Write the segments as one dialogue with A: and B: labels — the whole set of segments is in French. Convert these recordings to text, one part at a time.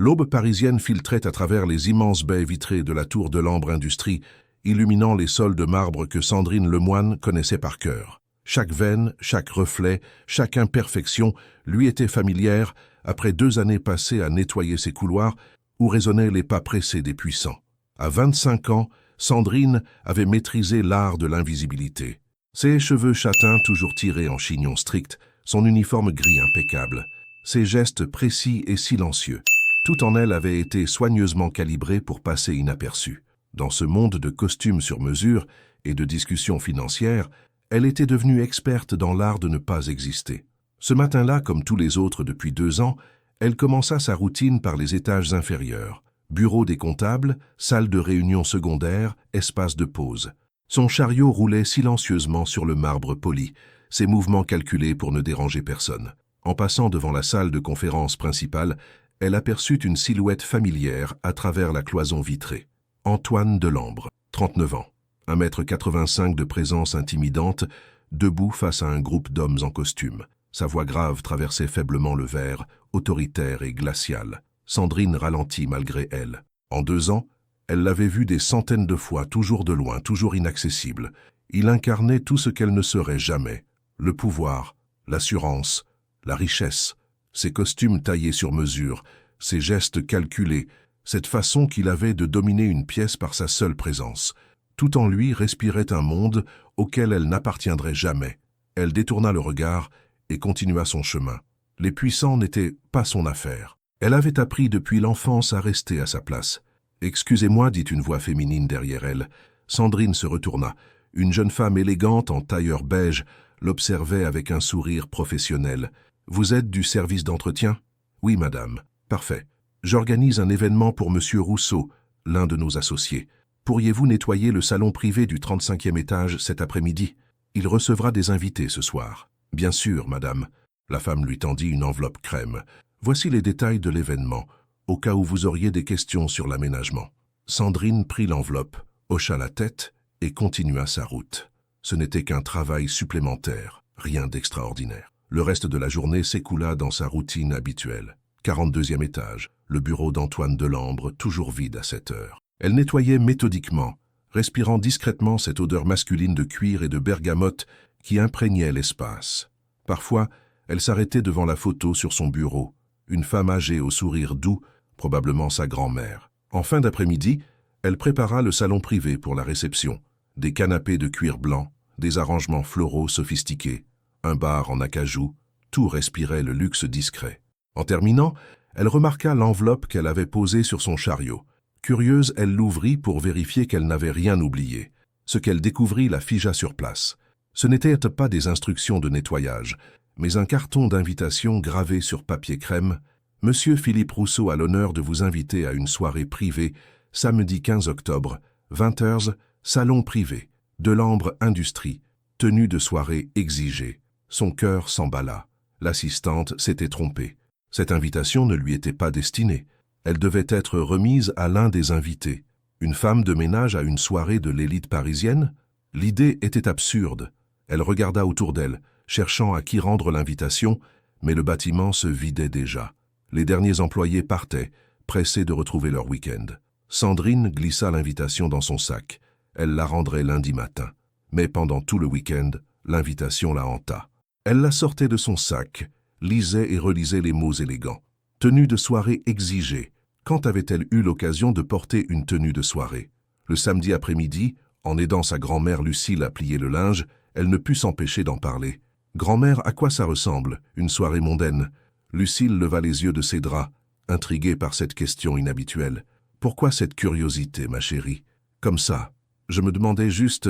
A: L'aube parisienne filtrait à travers les immenses baies vitrées de la tour de l'Ambre Industrie, illuminant les sols de marbre que Sandrine Lemoine connaissait par cœur. Chaque veine, chaque reflet, chaque imperfection lui était familière après 2 années passées à nettoyer ces couloirs où résonnaient les pas pressés des puissants. À 25 ans, Sandrine avait maîtrisé l'art de l'invisibilité. Ses cheveux châtains toujours tirés en chignon strict, son uniforme gris impeccable, ses gestes précis et silencieux. Tout en elle avait été soigneusement calibré pour passer inaperçu. Dans ce monde de costumes sur mesure et de discussions financières, elle était devenue experte dans l'art de ne pas exister. Ce matin-là, comme tous les autres depuis 2 ans, elle commença sa routine par les étages inférieurs. Bureau des comptables, salle de réunion secondaire, espace de pause. Son chariot roulait silencieusement sur le marbre poli, ses mouvements calculés pour ne déranger personne. En passant devant la salle de conférence principale, elle aperçut une silhouette familière à travers la cloison vitrée. Antoine Delambre, 39 ans, 1,85 m de présence intimidante, debout face à un groupe d'hommes en costume. Sa voix grave traversait faiblement le verre, autoritaire et glacial. Sandrine ralentit malgré elle. En 2 ans, elle l'avait vu des centaines de fois, toujours de loin, toujours inaccessible. Il incarnait tout ce qu'elle ne serait jamais. Le pouvoir, l'assurance, la richesse, ses costumes taillés sur mesure, ses gestes calculés, cette façon qu'il avait de dominer une pièce par sa seule présence. Tout en lui respirait un monde auquel elle n'appartiendrait jamais. Elle détourna le regard et continua son chemin. Les puissants n'étaient pas son affaire. Elle avait appris depuis l'enfance à rester à sa place. « Excusez-moi » dit une voix féminine derrière elle. Sandrine se retourna. Une jeune femme élégante en tailleur beige l'observait avec un sourire professionnel. « Vous êtes du service d'entretien ?»« Oui, madame. »« Parfait. J'organise un événement pour monsieur Rousseau, l'un de nos associés. Pourriez-vous nettoyer le salon privé du 35e étage cet après-midi? Il recevra des invités ce soir. »« Bien sûr, madame. » La femme lui tendit une enveloppe crème. « Voici les détails de l'événement, au cas où vous auriez des questions sur l'aménagement. » Sandrine prit l'enveloppe, hocha la tête et continua sa route. Ce n'était qu'un travail supplémentaire, rien d'extraordinaire. Le reste de la journée s'écoula dans sa routine habituelle. 42e étage, le bureau d'Antoine Delambre, toujours vide à 7 heures. Elle nettoyait méthodiquement, respirant discrètement cette odeur masculine de cuir et de bergamote qui imprégnait l'espace. Parfois, elle s'arrêtait devant la photo sur son bureau, une femme âgée au sourire doux, probablement sa grand-mère. En fin d'après-midi, elle prépara le salon privé pour la réception. Des canapés de cuir blanc, des arrangements floraux sophistiqués, un bar en acajou, tout respirait le luxe discret. En terminant, elle remarqua l'enveloppe qu'elle avait posée sur son chariot. Curieuse, elle l'ouvrit pour vérifier qu'elle n'avait rien oublié. Ce qu'elle découvrit la figea sur place. Ce n'étaient pas des instructions de nettoyage, mais un carton d'invitation gravé sur papier crème. « Monsieur Philippe Rousseau a l'honneur de vous inviter à une soirée privée, samedi 15 octobre, 20h, salon privé, Delambre Industrie, tenue de soirée exigée. » Son cœur s'emballa. L'assistante s'était trompée. Cette invitation ne lui était pas destinée. Elle devait être remise à l'un des invités. Une femme de ménage à une soirée de l'élite parisienne? L'idée était absurde. Elle regarda autour d'elle, cherchant à qui rendre l'invitation, mais le bâtiment se vidait déjà. Les derniers employés partaient, pressés de retrouver leur week-end. Sandrine glissa l'invitation dans son sac. Elle la rendrait lundi matin. Mais pendant tout le week-end, l'invitation la hanta. Elle la sortait de son sac, lisait et relisait les mots élégants. Tenue de soirée exigée. Quand avait-elle eu l'occasion de porter une tenue de soirée? Le samedi après-midi, en aidant sa grand-mère Lucille à plier le linge, elle ne put s'empêcher d'en parler. « Grand-mère, à quoi ça ressemble, une soirée mondaine ?» Lucille leva les yeux de ses draps, intriguée par cette question inhabituelle. « Pourquoi cette curiosité, ma chérie? Comme ça. Je me demandais juste,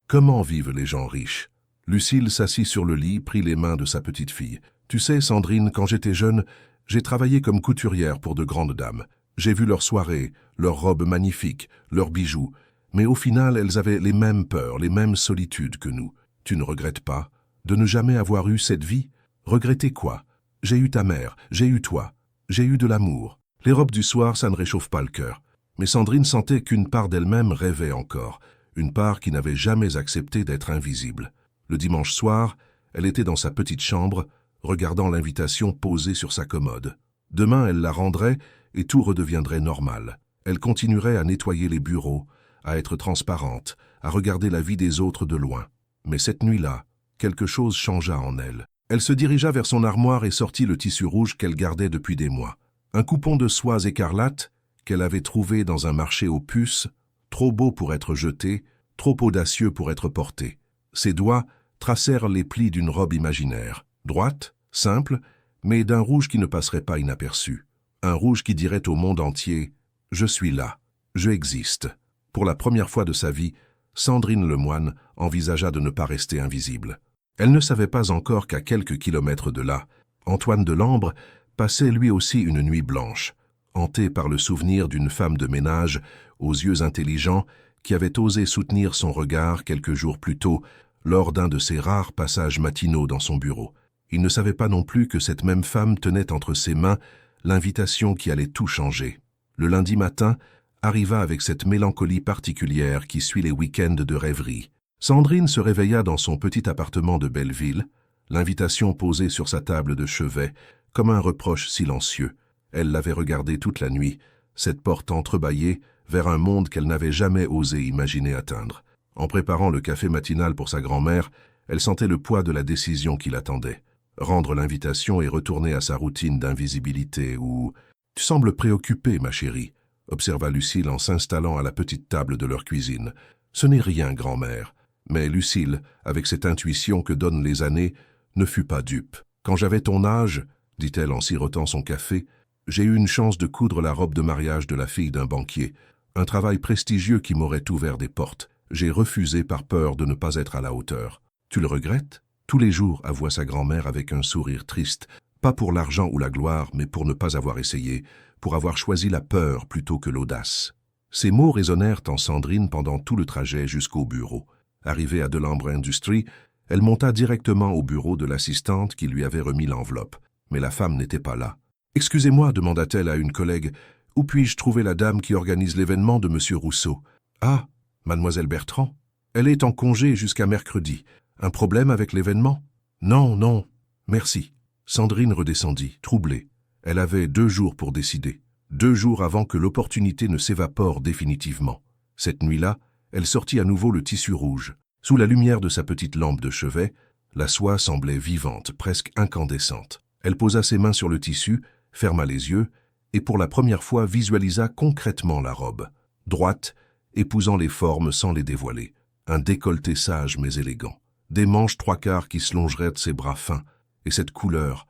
A: comment vivent les gens riches ?» Lucille s'assit sur le lit, prit les mains de sa petite fille. « Tu sais, Sandrine, quand j'étais jeune, j'ai travaillé comme couturière pour de grandes dames. J'ai vu leurs soirées, leurs robes magnifiques, leurs bijoux. Mais au final, elles avaient les mêmes peurs, les mêmes solitudes que nous. Tu ne regrettes pas de ne jamais avoir eu cette vie? Regretter quoi? J'ai eu ta mère, j'ai eu toi, j'ai eu de l'amour. Les robes du soir, ça ne réchauffe pas le cœur. » Mais Sandrine sentait qu'une part d'elle-même rêvait encore, une part qui n'avait jamais accepté d'être invisible. Le dimanche soir, elle était dans sa petite chambre, regardant l'invitation posée sur sa commode. Demain, elle la rendrait, et tout redeviendrait normal. Elle continuerait à nettoyer les bureaux, à être transparente, à regarder la vie des autres de loin. Mais cette nuit-là, quelque chose changea en elle. Elle se dirigea vers son armoire et sortit le tissu rouge qu'elle gardait depuis des mois. Un coupon de soie écarlate qu'elle avait trouvé dans un marché aux puces, trop beau pour être jeté, trop audacieux pour être porté. Ses doigts tracèrent les plis d'une robe imaginaire, droite, simple, mais d'un rouge qui ne passerait pas inaperçu. Un rouge qui dirait au monde entier « Je suis là, je existe ». Pour la première fois de sa vie, Sandrine Lemoine envisagea de ne pas rester invisible. Elle ne savait pas encore qu'à quelques kilomètres de là, Antoine Delambre passait lui aussi une nuit blanche, hanté par le souvenir d'une femme de ménage aux yeux intelligents qui avait osé soutenir son regard quelques jours plus tôt lors d'un de ses rares passages matinaux dans son bureau. Il ne savait pas non plus que cette même femme tenait entre ses mains l'invitation qui allait tout changer. Le lundi matin arriva avec cette mélancolie particulière qui suit les week-ends de rêverie. Sandrine se réveilla dans son petit appartement de Belleville, l'invitation posée sur sa table de chevet, comme un reproche silencieux. Elle l'avait regardée toute la nuit, cette porte entrebâillée vers un monde qu'elle n'avait jamais osé imaginer atteindre. En préparant le café matinal pour sa grand-mère, elle sentait le poids de la décision qui l'attendait. Rendre l'invitation et retourner à sa routine d'invisibilité ou « Tu sembles préoccupée, ma chérie », observa Lucille en s'installant à la petite table de leur cuisine. « Ce n'est rien, grand-mère. » Mais Lucille, avec cette intuition que donnent les années, ne fut pas dupe. « Quand j'avais ton âge, dit-elle en sirotant son café, j'ai eu une chance de coudre la robe de mariage de la fille d'un banquier, un travail prestigieux qui m'aurait ouvert des portes. J'ai refusé par peur de ne pas être à la hauteur. Tu le regrettes ?» Tous les jours, avoua sa grand-mère avec un sourire triste, pas pour l'argent ou la gloire, mais pour ne pas avoir essayé, pour avoir choisi la peur plutôt que l'audace. Ces mots résonnèrent en Sandrine pendant tout le trajet jusqu'au bureau. Arrivée à Delambre Industries, elle monta directement au bureau de l'assistante qui lui avait remis l'enveloppe. Mais la femme n'était pas là. « Excusez-moi, demanda-t-elle à une collègue, où puis-je trouver la dame qui organise l'événement de M. Rousseau ?»« Ah, mademoiselle Bertrand. Elle est en congé jusqu'à mercredi. Un problème avec l'événement ?»« Non, non, merci. » Sandrine redescendit, troublée. Elle avait 2 jours pour décider. 2 jours avant que l'opportunité ne s'évapore définitivement. Cette nuit-là, elle sortit à nouveau le tissu rouge. Sous la lumière de sa petite lampe de chevet, la soie semblait vivante, presque incandescente. Elle posa ses mains sur le tissu, ferma les yeux, et pour la première fois visualisa concrètement la robe. Droite, épousant les formes sans les dévoiler. Un décolleté sage mais élégant. Des manches 3/4 qui se longeraient de ses bras fins, et cette couleur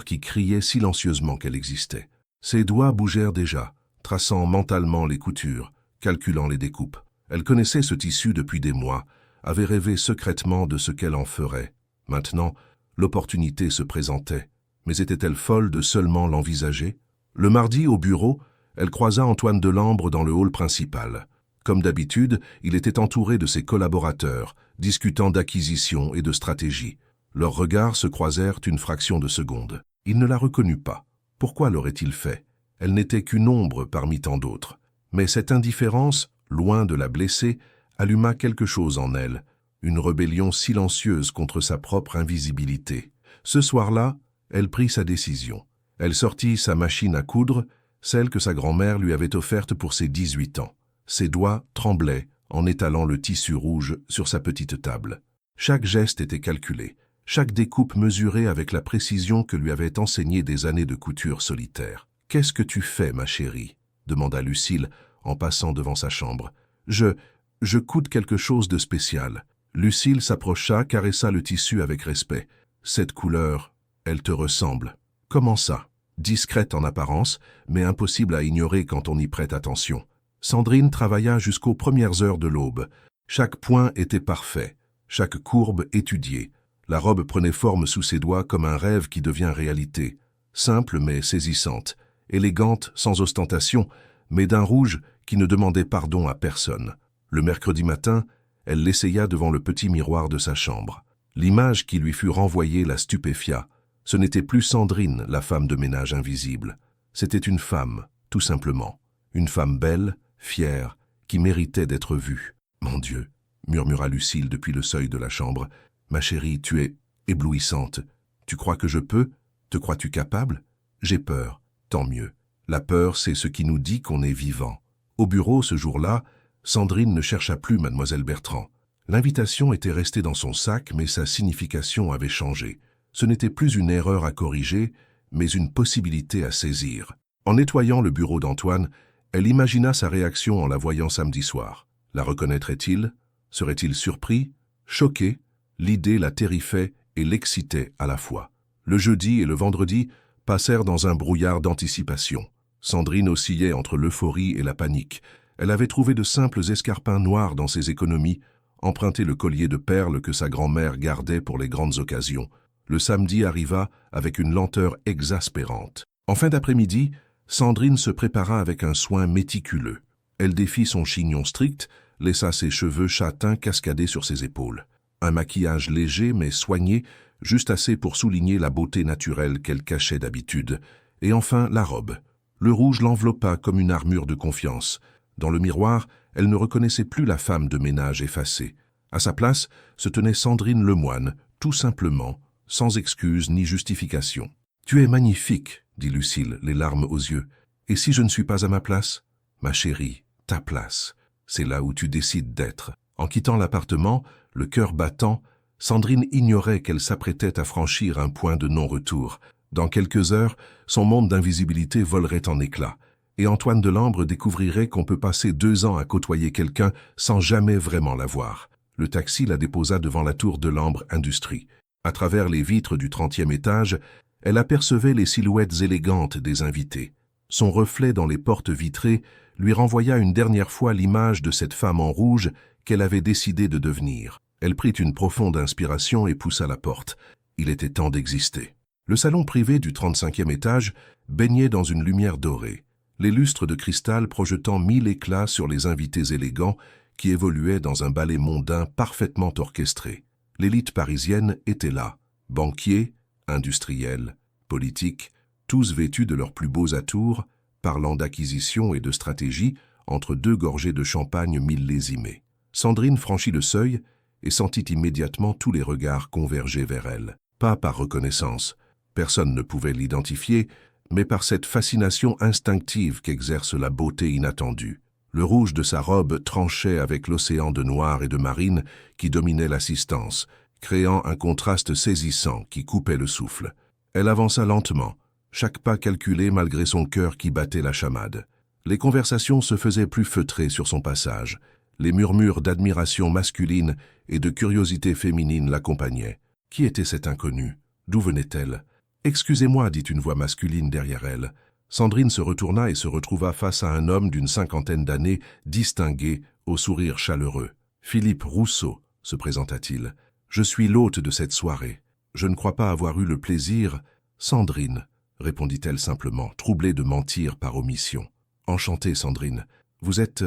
A: qui criait silencieusement qu'elle existait. Ses doigts bougèrent déjà, traçant mentalement les coutures, calculant les découpes. Elle connaissait ce tissu depuis des mois, avait rêvé secrètement de ce qu'elle en ferait. Maintenant, l'opportunité se présentait, mais était-elle folle de seulement l'envisager? Le mardi, au bureau, elle croisa Antoine Delambre dans le hall principal. Comme d'habitude, il était entouré de ses collaborateurs, discutant d'acquisition et de stratégie. Leurs regards se croisèrent une fraction de seconde. Il ne la reconnut pas. Pourquoi l'aurait-il fait? Elle n'était qu'une ombre parmi tant d'autres. Mais cette indifférence, loin de la blesser, alluma quelque chose en elle, une rébellion silencieuse contre sa propre invisibilité. Ce soir-là, elle prit sa décision. Elle sortit sa machine à coudre, celle que sa grand-mère lui avait offerte pour ses 18 ans. Ses doigts tremblaient en étalant le tissu rouge sur sa petite table. Chaque geste était calculé, chaque découpe mesurée avec la précision que lui avaient enseignée des années de couture solitaire. « Qu'est-ce que tu fais, ma chérie ?» demanda Lucille en passant devant sa chambre. « Je coude quelque chose de spécial. » Lucille s'approcha, caressa le tissu avec respect. « Cette couleur, elle te ressemble. » « Comment ça ?» Discrète en apparence, mais impossible à ignorer quand on y prête attention. Sandrine travailla jusqu'aux premières heures de l'aube. Chaque point était parfait, chaque courbe étudiée. La robe prenait forme sous ses doigts comme un rêve qui devient réalité. Simple mais saisissante, élégante sans ostentation, mais d'un rouge qui ne demandait pardon à personne. Le mercredi matin, elle l'essaya devant le petit miroir de sa chambre. L'image qui lui fut renvoyée la stupéfia. Ce n'était plus Sandrine, la femme de ménage invisible. C'était une femme, tout simplement. Une femme belle, fière, qui méritait d'être vue. « Mon Dieu !» murmura Lucille depuis le seuil de la chambre. « Ma chérie, tu es éblouissante. Tu crois que je peux? Te crois-tu capable? J'ai peur. Tant mieux. La peur, c'est ce qui nous dit qu'on est vivant. Au bureau, ce jour-là, Sandrine ne chercha plus Mademoiselle Bertrand. L'invitation était restée dans son sac, mais sa signification avait changé. Ce n'était plus une erreur à corriger, mais une possibilité à saisir. En nettoyant le bureau d'Antoine, elle imagina sa réaction en la voyant samedi soir. La reconnaîtrait-il? Serait-il surpris? Choqué? L'idée la terrifiait et l'excitait à la fois. Le jeudi et le vendredi passèrent dans un brouillard d'anticipation. Sandrine oscillait entre l'euphorie et la panique. Elle avait trouvé de simples escarpins noirs dans ses économies, emprunté le collier de perles que sa grand-mère gardait pour les grandes occasions. Le samedi arriva avec une lenteur exaspérante. En fin d'après-midi, Sandrine se prépara avec un soin méticuleux. Elle défit son chignon strict, laissa ses cheveux châtains cascader sur ses épaules. Un maquillage léger mais soigné, juste assez pour souligner la beauté naturelle qu'elle cachait d'habitude. Et enfin, la robe. Le rouge l'enveloppa comme une armure de confiance. Dans le miroir, elle ne reconnaissait plus la femme de ménage effacée. À sa place se tenait Sandrine Lemoine, tout simplement, sans excuse ni justification. « Tu es magnifique », dit Lucille, les larmes aux yeux. « Et si je ne suis pas à ma place ?»« Ma chérie, ta place, c'est là où tu décides d'être. » En quittant l'appartement, le cœur battant, Sandrine ignorait qu'elle s'apprêtait à franchir un point de non-retour. Dans quelques heures, son monde d'invisibilité volerait en éclats, et Antoine Delambre découvrirait qu'on peut passer 2 ans à côtoyer quelqu'un sans jamais vraiment la voir. Le taxi la déposa devant la tour Delambre Industrie. À travers les vitres du 30e étage, elle apercevait les silhouettes élégantes des invités. Son reflet dans les portes vitrées lui renvoya une dernière fois l'image de cette femme en rouge qu'elle avait décidé de devenir. Elle prit une profonde inspiration et poussa la porte. Il était temps d'exister. Le salon privé du 35e étage baignait dans une lumière dorée, les lustres de cristal projetant 1000 éclats sur les invités élégants qui évoluaient dans un ballet mondain parfaitement orchestré. L'élite parisienne était là, banquiers, industriels, politiques, tous vêtus de leurs plus beaux atours, parlant d'acquisition et de stratégie entre 2 gorgées de champagne millésimées. Sandrine franchit le seuil et sentit immédiatement tous les regards converger vers elle. Pas par reconnaissance, personne ne pouvait l'identifier, mais par cette fascination instinctive qu'exerce la beauté inattendue. Le rouge de sa robe tranchait avec l'océan de noir et de marine qui dominait l'assistance, créant un contraste saisissant qui coupait le souffle. Elle avança lentement, chaque pas calculé malgré son cœur qui battait la chamade. Les conversations se faisaient plus feutrées sur son passage. Les murmures d'admiration masculine et de curiosité féminine l'accompagnaient. Qui était cette inconnue? D'où venait-elle? « Excusez-moi », dit une voix masculine derrière elle. Sandrine se retourna et se retrouva face à un homme d'une 50aine d'années, distingué, au sourire chaleureux. « Philippe Rousseau », se présenta-t-il. « Je suis l'hôte de cette soirée. Je ne crois pas avoir eu le plaisir. »« Sandrine », répondit-elle simplement, troublée de mentir par omission. « Enchantée, Sandrine. Vous êtes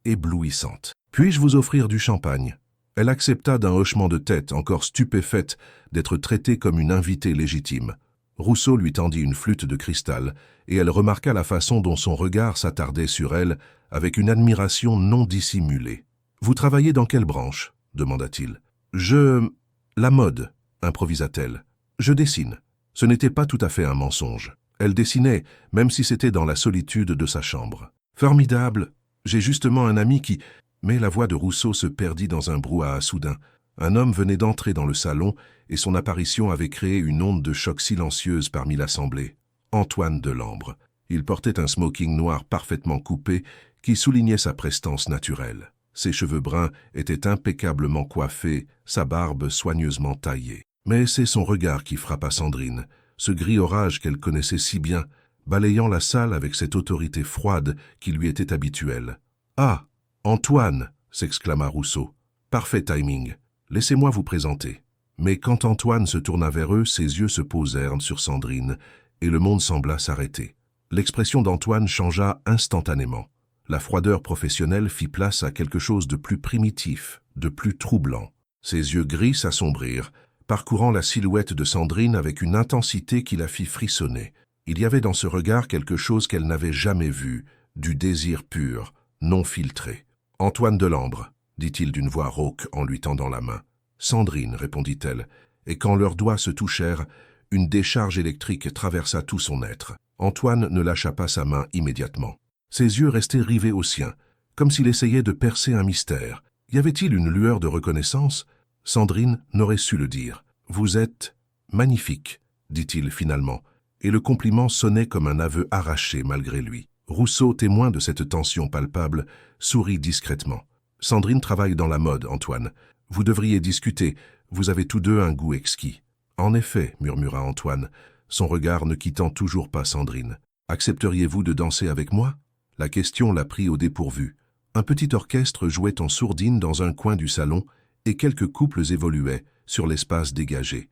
A: éblouissante. Puis-je vous offrir du champagne ?» Elle accepta d'un hochement de tête, encore stupéfaite d'être traitée comme une invitée légitime. Rousseau lui tendit une flûte de cristal, et elle remarqua la façon dont son regard s'attardait sur elle avec une admiration non dissimulée. « Vous travaillez dans quelle branche ?» demanda-t-il. « La mode », improvisa-t-elle. « Je dessine. » Ce n'était pas tout à fait un mensonge. Elle dessinait, même si c'était dans la solitude de sa chambre. « Formidable. J'ai justement un ami qui... » Mais la voix de Rousseau se perdit dans un brouhaha soudain. Un homme venait d'entrer dans le salon et son apparition avait créé une onde de choc silencieuse parmi l'assemblée. Antoine Delambre. Il portait un smoking noir parfaitement coupé qui soulignait sa prestance naturelle. Ses cheveux bruns étaient impeccablement coiffés, sa barbe soigneusement taillée. Mais c'est son regard qui frappa Sandrine, ce gris orage qu'elle connaissait si bien, balayant la salle avec cette autorité froide qui lui était habituelle. « Ah, Antoine !» s'exclama Rousseau. « Parfait timing. Laissez-moi vous présenter. » Mais quand Antoine se tourna vers eux, ses yeux se posèrent sur Sandrine, et le monde sembla s'arrêter. L'expression d'Antoine changea instantanément. La froideur professionnelle fit place à quelque chose de plus primitif, de plus troublant. Ses yeux gris s'assombrirent, parcourant la silhouette de Sandrine avec une intensité qui la fit frissonner. Il y avait dans ce regard quelque chose qu'elle n'avait jamais vu, du désir pur, non filtré. « Antoine Delambre », dit-il d'une voix rauque en lui tendant la main. « Sandrine », répondit-elle, et quand leurs doigts se touchèrent, une décharge électrique traversa tout son être. Antoine ne lâcha pas sa main immédiatement. Ses yeux restaient rivés aux siens, comme s'il essayait de percer un mystère. Y avait-il une lueur de reconnaissance? Sandrine n'aurait su le dire. « Vous êtes magnifique », dit-il finalement, et le compliment sonnait comme un aveu arraché malgré lui. Rousseau, témoin de cette tension palpable, sourit discrètement. « Sandrine travaille dans la mode, Antoine. Vous devriez discuter, vous avez tous deux un goût exquis. »« En effet, » murmura Antoine, son regard ne quittant toujours pas Sandrine. « Accepteriez-vous de danser avec moi ?» La question l'a pris au dépourvu. Un petit orchestre jouait en sourdine dans un coin du salon et quelques couples évoluaient sur l'espace dégagé.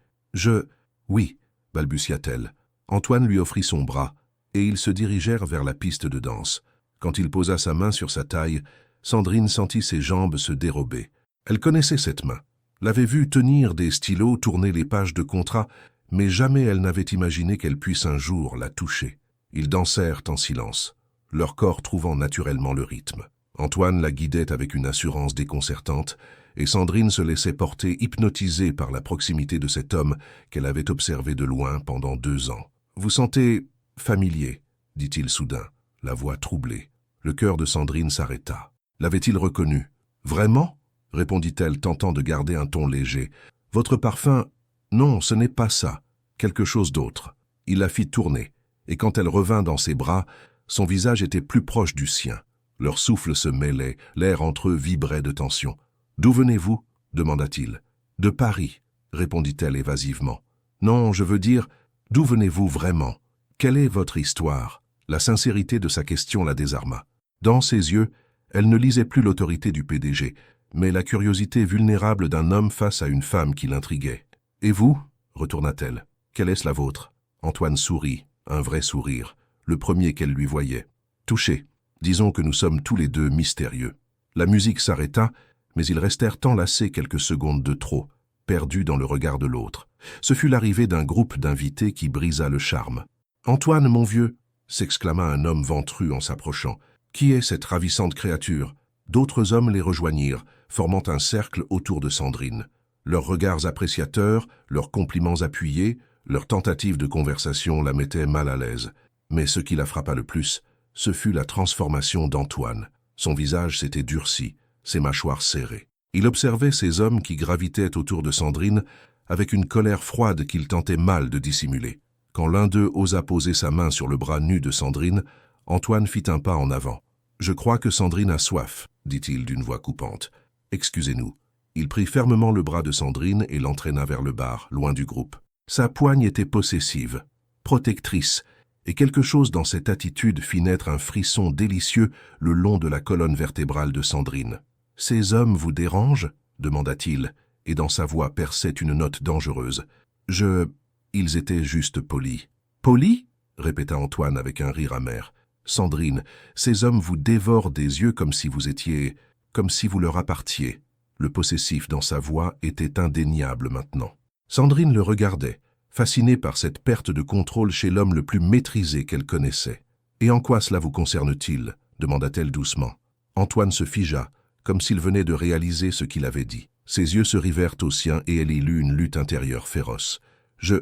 A: « Oui, » balbutia-t-elle. Antoine lui offrit son bras et ils se dirigèrent vers la piste de danse. Quand il posa sa main sur sa taille, Sandrine sentit ses jambes se dérober. Elle connaissait cette main, l'avait vue tenir des stylos, tourner les pages de contrat, mais jamais elle n'avait imaginé qu'elle puisse un jour la toucher. Ils dansèrent en silence, leur corps trouvant naturellement le rythme. Antoine la guidait avec une assurance déconcertante, et Sandrine se laissait porter hypnotisée par la proximité de cet homme qu'elle avait observé de loin pendant 2 ans. « Vous sentez familier ?» dit-il soudain, la voix troublée. Le cœur de Sandrine s'arrêta. L'avait-il reconnu? « Vraiment ?» répondit-elle, tentant de garder un ton léger. « Votre parfum... Non, ce n'est pas ça. Quelque chose d'autre. » Il la fit tourner, et quand elle revint dans ses bras, son visage était plus proche du sien. Leurs souffles se mêlaient, l'air entre eux vibrait de tension. « D'où venez-vous » demanda-t-il. « De Paris » répondit-elle évasivement. « Non, je veux dire, d'où venez-vous vraiment? Quelle est votre histoire ?» La sincérité de sa question la désarma. Dans ses yeux, elle ne lisait plus l'autorité du PDG, mais la curiosité vulnérable d'un homme face à une femme qui l'intriguait. « Et vous » retourna-t-elle. « Quelle est-ce la vôtre ?» Antoine sourit, un vrai sourire, le premier qu'elle lui voyait. « Touché. Disons que nous sommes tous les deux mystérieux. » La musique s'arrêta, mais ils restèrent enlacés quelques secondes de trop, perdus dans le regard de l'autre. Ce fut l'arrivée d'un groupe d'invités qui brisa le charme. « Antoine, mon vieux !» s'exclama un homme ventru en s'approchant. « Qui est cette ravissante créature ?» D'autres hommes les rejoignirent, formant un cercle autour de Sandrine. Leurs regards appréciateurs, leurs compliments appuyés, leurs tentatives de conversation la mettaient mal à l'aise. Mais ce qui la frappa le plus, ce fut la transformation d'Antoine. Son visage s'était durci, ses mâchoires serrées. Il observait ces hommes qui gravitaient autour de Sandrine avec une colère froide qu'il tentait mal de dissimuler. Quand l'un d'eux osa poser sa main sur le bras nu de Sandrine, Antoine fit un pas en avant. « Je crois que Sandrine a soif », dit-il d'une voix coupante. « Excusez-nous. » Il prit fermement le bras de Sandrine et l'entraîna vers le bar, loin du groupe. Sa poigne était possessive, protectrice, et quelque chose dans cette attitude fit naître un frisson délicieux le long de la colonne vertébrale de Sandrine. « Ces hommes vous dérangent » demanda-t-il, et dans sa voix perçait une note dangereuse. « Ils étaient juste polis. »« Polis » répéta Antoine avec un rire amer. « Sandrine, ces hommes vous dévorent des yeux comme si vous étiez... comme si vous leur appartiez. » Le possessif dans sa voix était indéniable maintenant. Sandrine le regardait, fascinée par cette perte de contrôle chez l'homme le plus maîtrisé qu'elle connaissait. « Et en quoi cela vous concerne-t-il » demanda-t-elle doucement. Antoine se figea, comme s'il venait de réaliser ce qu'il avait dit. Ses yeux se rivèrent aux siens et elle y lut une lutte intérieure féroce. « Je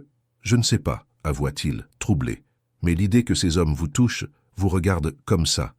A: ne sais pas, avoua-t-il, troublé. Mais l'idée que ces hommes vous touchent, vous regardent comme ça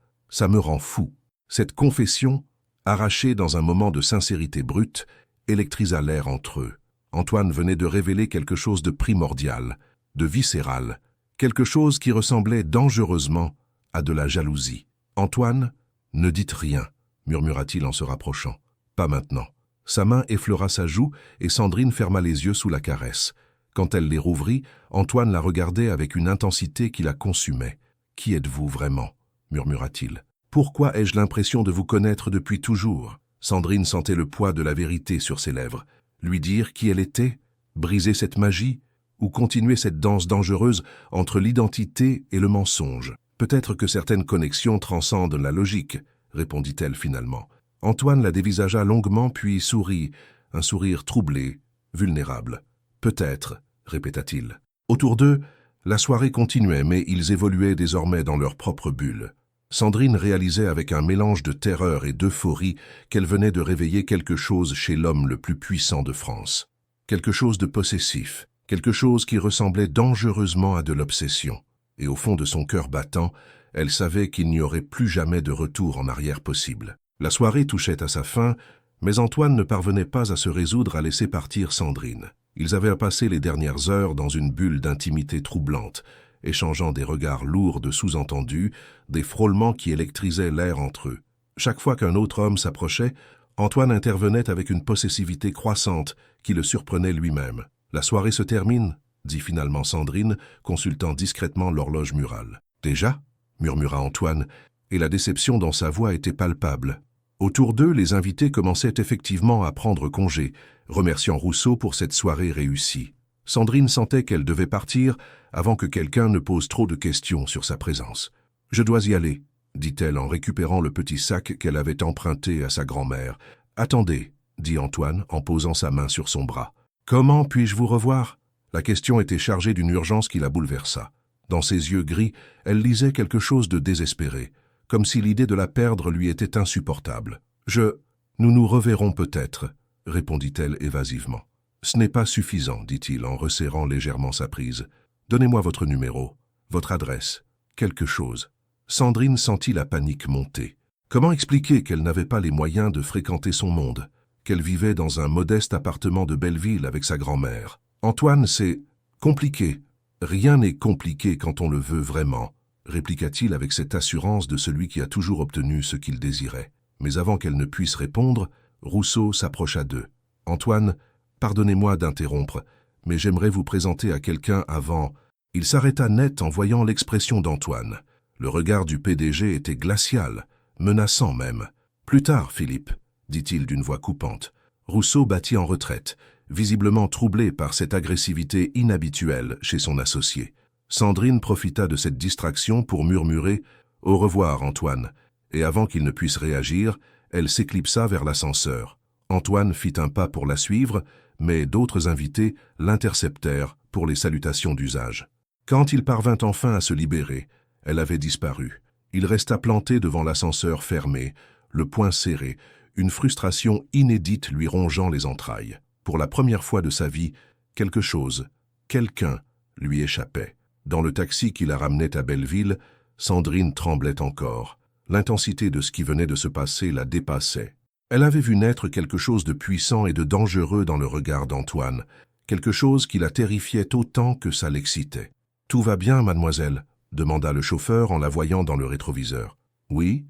A: me rend fou. » Cette confession, arrachée dans un moment de sincérité brute, électrisa l'air entre eux. Antoine venait de révéler quelque chose de primordial, de viscéral, quelque chose qui ressemblait dangereusement à de la jalousie. « Antoine, ne dites rien » murmura-t-il en se rapprochant. « Pas maintenant. » Sa main effleura sa joue et Sandrine ferma les yeux sous la caresse. Quand elle les rouvrit, Antoine la regardait avec une intensité qui la consumait. « Qui êtes-vous vraiment » murmura-t-il. « Pourquoi ai-je l'impression de vous connaître depuis toujours ?» Sandrine sentait le poids de la vérité sur ses lèvres. Lui dire qui elle était, briser cette magie, ou continuer cette danse dangereuse entre l'identité et le mensonge. « Peut-être que certaines connexions transcendent la logique, » répondit-elle finalement. Antoine la dévisagea longuement puis sourit, un sourire troublé, vulnérable. « Peut-être » répéta-t-il. Autour d'eux, la soirée continuait, mais ils évoluaient désormais dans leur propre bulle. Sandrine réalisait avec un mélange de terreur et d'euphorie qu'elle venait de réveiller quelque chose chez l'homme le plus puissant de France. Quelque chose de possessif, quelque chose qui ressemblait dangereusement à de l'obsession. et au fond de son cœur battant, elle savait qu'il n'y aurait plus jamais de retour en arrière possible. La soirée touchait à sa fin, mais Antoine ne parvenait pas à se résoudre à laisser partir Sandrine. Ils avaient passé les dernières heures dans une bulle d'intimité troublante, échangeant des regards lourds de sous-entendus, des frôlements qui électrisaient l'air entre eux. Chaque fois qu'un autre homme s'approchait, Antoine intervenait avec une possessivité croissante qui le surprenait lui-même. « La soirée se termine » dit finalement Sandrine, consultant discrètement l'horloge murale. « Déjà » murmura Antoine, et la déception dans sa voix était palpable. Autour d'eux, les invités commençaient effectivement à prendre congé, remerciant Rousseau pour cette soirée réussie. Sandrine sentait qu'elle devait partir avant que quelqu'un ne pose trop de questions sur sa présence. « Je dois y aller » dit-elle en récupérant le petit sac qu'elle avait emprunté à sa grand-mère. « Attendez » dit Antoine en posant sa main sur son bras. « Comment puis-je vous revoir ?» La question était chargée d'une urgence qui la bouleversa. Dans ses yeux gris, elle lisait quelque chose de désespéré, comme si l'idée de la perdre lui était insupportable. « Nous nous reverrons peut-être » répondit-elle évasivement. « Ce n'est pas suffisant, dit-il en resserrant légèrement sa prise. Donnez-moi votre numéro, votre adresse, quelque chose. » Sandrine sentit la panique monter. Comment expliquer qu'elle n'avait pas les moyens de fréquenter son monde, qu'elle vivait dans un modeste appartement de Belleville avec sa grand-mère? Antoine, c'est compliqué. Rien n'est compliqué quand on le veut vraiment, répliqua-t-il avec cette assurance de celui qui a toujours obtenu ce qu'il désirait. Mais avant qu'elle ne puisse répondre, Rousseau s'approcha d'eux. « Antoine, pardonnez-moi d'interrompre, mais j'aimerais vous présenter à quelqu'un avant... » Il s'arrêta net en voyant l'expression d'Antoine. Le regard du PDG était glacial, menaçant même. « Plus tard, Philippe, » dit-il d'une voix coupante. Rousseau battit en retraite, visiblement troublé par cette agressivité inhabituelle chez son associé. Sandrine profita de cette distraction pour murmurer « Au revoir, Antoine », et avant qu'il ne puisse réagir, elle s'éclipsa vers l'ascenseur. Antoine fit un pas pour la suivre, mais d'autres invités l'interceptèrent pour les salutations d'usage. Quand il parvint enfin à se libérer, elle avait disparu. Il resta planté devant l'ascenseur fermé, le poing serré, une frustration inédite lui rongeant les entrailles. Pour la première fois de sa vie, quelque chose, quelqu'un, lui échappait. Dans le taxi qui la ramenait à Belleville, Sandrine tremblait encore. L'intensité de ce qui venait de se passer la dépassait. Elle avait vu naître quelque chose de puissant et de dangereux dans le regard d'Antoine, quelque chose qui la terrifiait autant que ça l'excitait. « Tout va bien, mademoiselle ?» demanda le chauffeur en la voyant dans le rétroviseur. « Oui,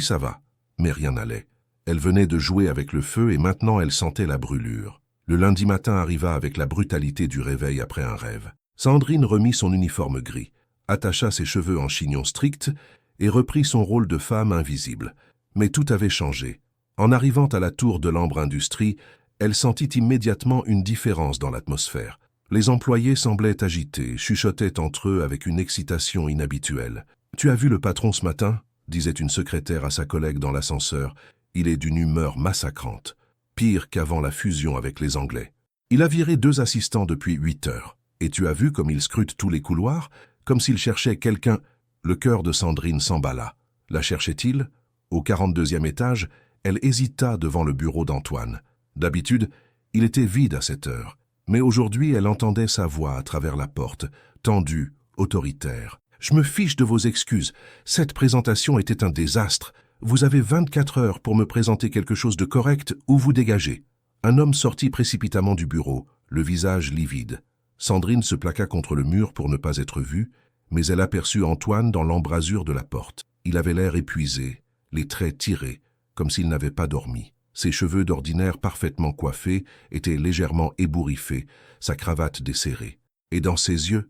A: ça va. » Mais rien n'allait. Elle venait de jouer avec le feu et maintenant elle sentait la brûlure. Le lundi matin arriva avec la brutalité du réveil après un rêve. Sandrine remit son uniforme gris, attacha ses cheveux en chignon strict et reprit son rôle de femme invisible. Mais tout avait changé. En arrivant à la tour de l'Ambre Industrie, elle sentit immédiatement une différence dans l'atmosphère. Les employés semblaient agités, chuchotaient entre eux avec une excitation inhabituelle. « Tu as vu le patron ce matin ?» disait une secrétaire à sa collègue dans l'ascenseur. « Il est d'une humeur massacrante, pire qu'avant la fusion avec les Anglais. Il a viré 2 assistants depuis 8 heures. Et tu as vu comme il scrute tous les couloirs, comme s'il cherchait quelqu'un. » Le cœur de Sandrine s'emballa. La cherchait-il? Au 42e étage, elle hésita devant le bureau d'Antoine. D'habitude, il était vide à cette heure. Mais aujourd'hui, elle entendait sa voix à travers la porte, tendue, autoritaire. « Je me fiche de vos excuses. Cette présentation était un désastre. Vous avez 24 heures pour me présenter quelque chose de correct ou vous dégagez. » Un homme sortit précipitamment du bureau, le visage livide. Sandrine se plaqua contre le mur pour ne pas être vue, mais elle aperçut Antoine dans l'embrasure de la porte. Il avait l'air épuisé, les traits tirés, comme s'il n'avait pas dormi. Ses cheveux d'ordinaire parfaitement coiffés étaient légèrement ébouriffés, sa cravate desserrée. Et dans ses yeux,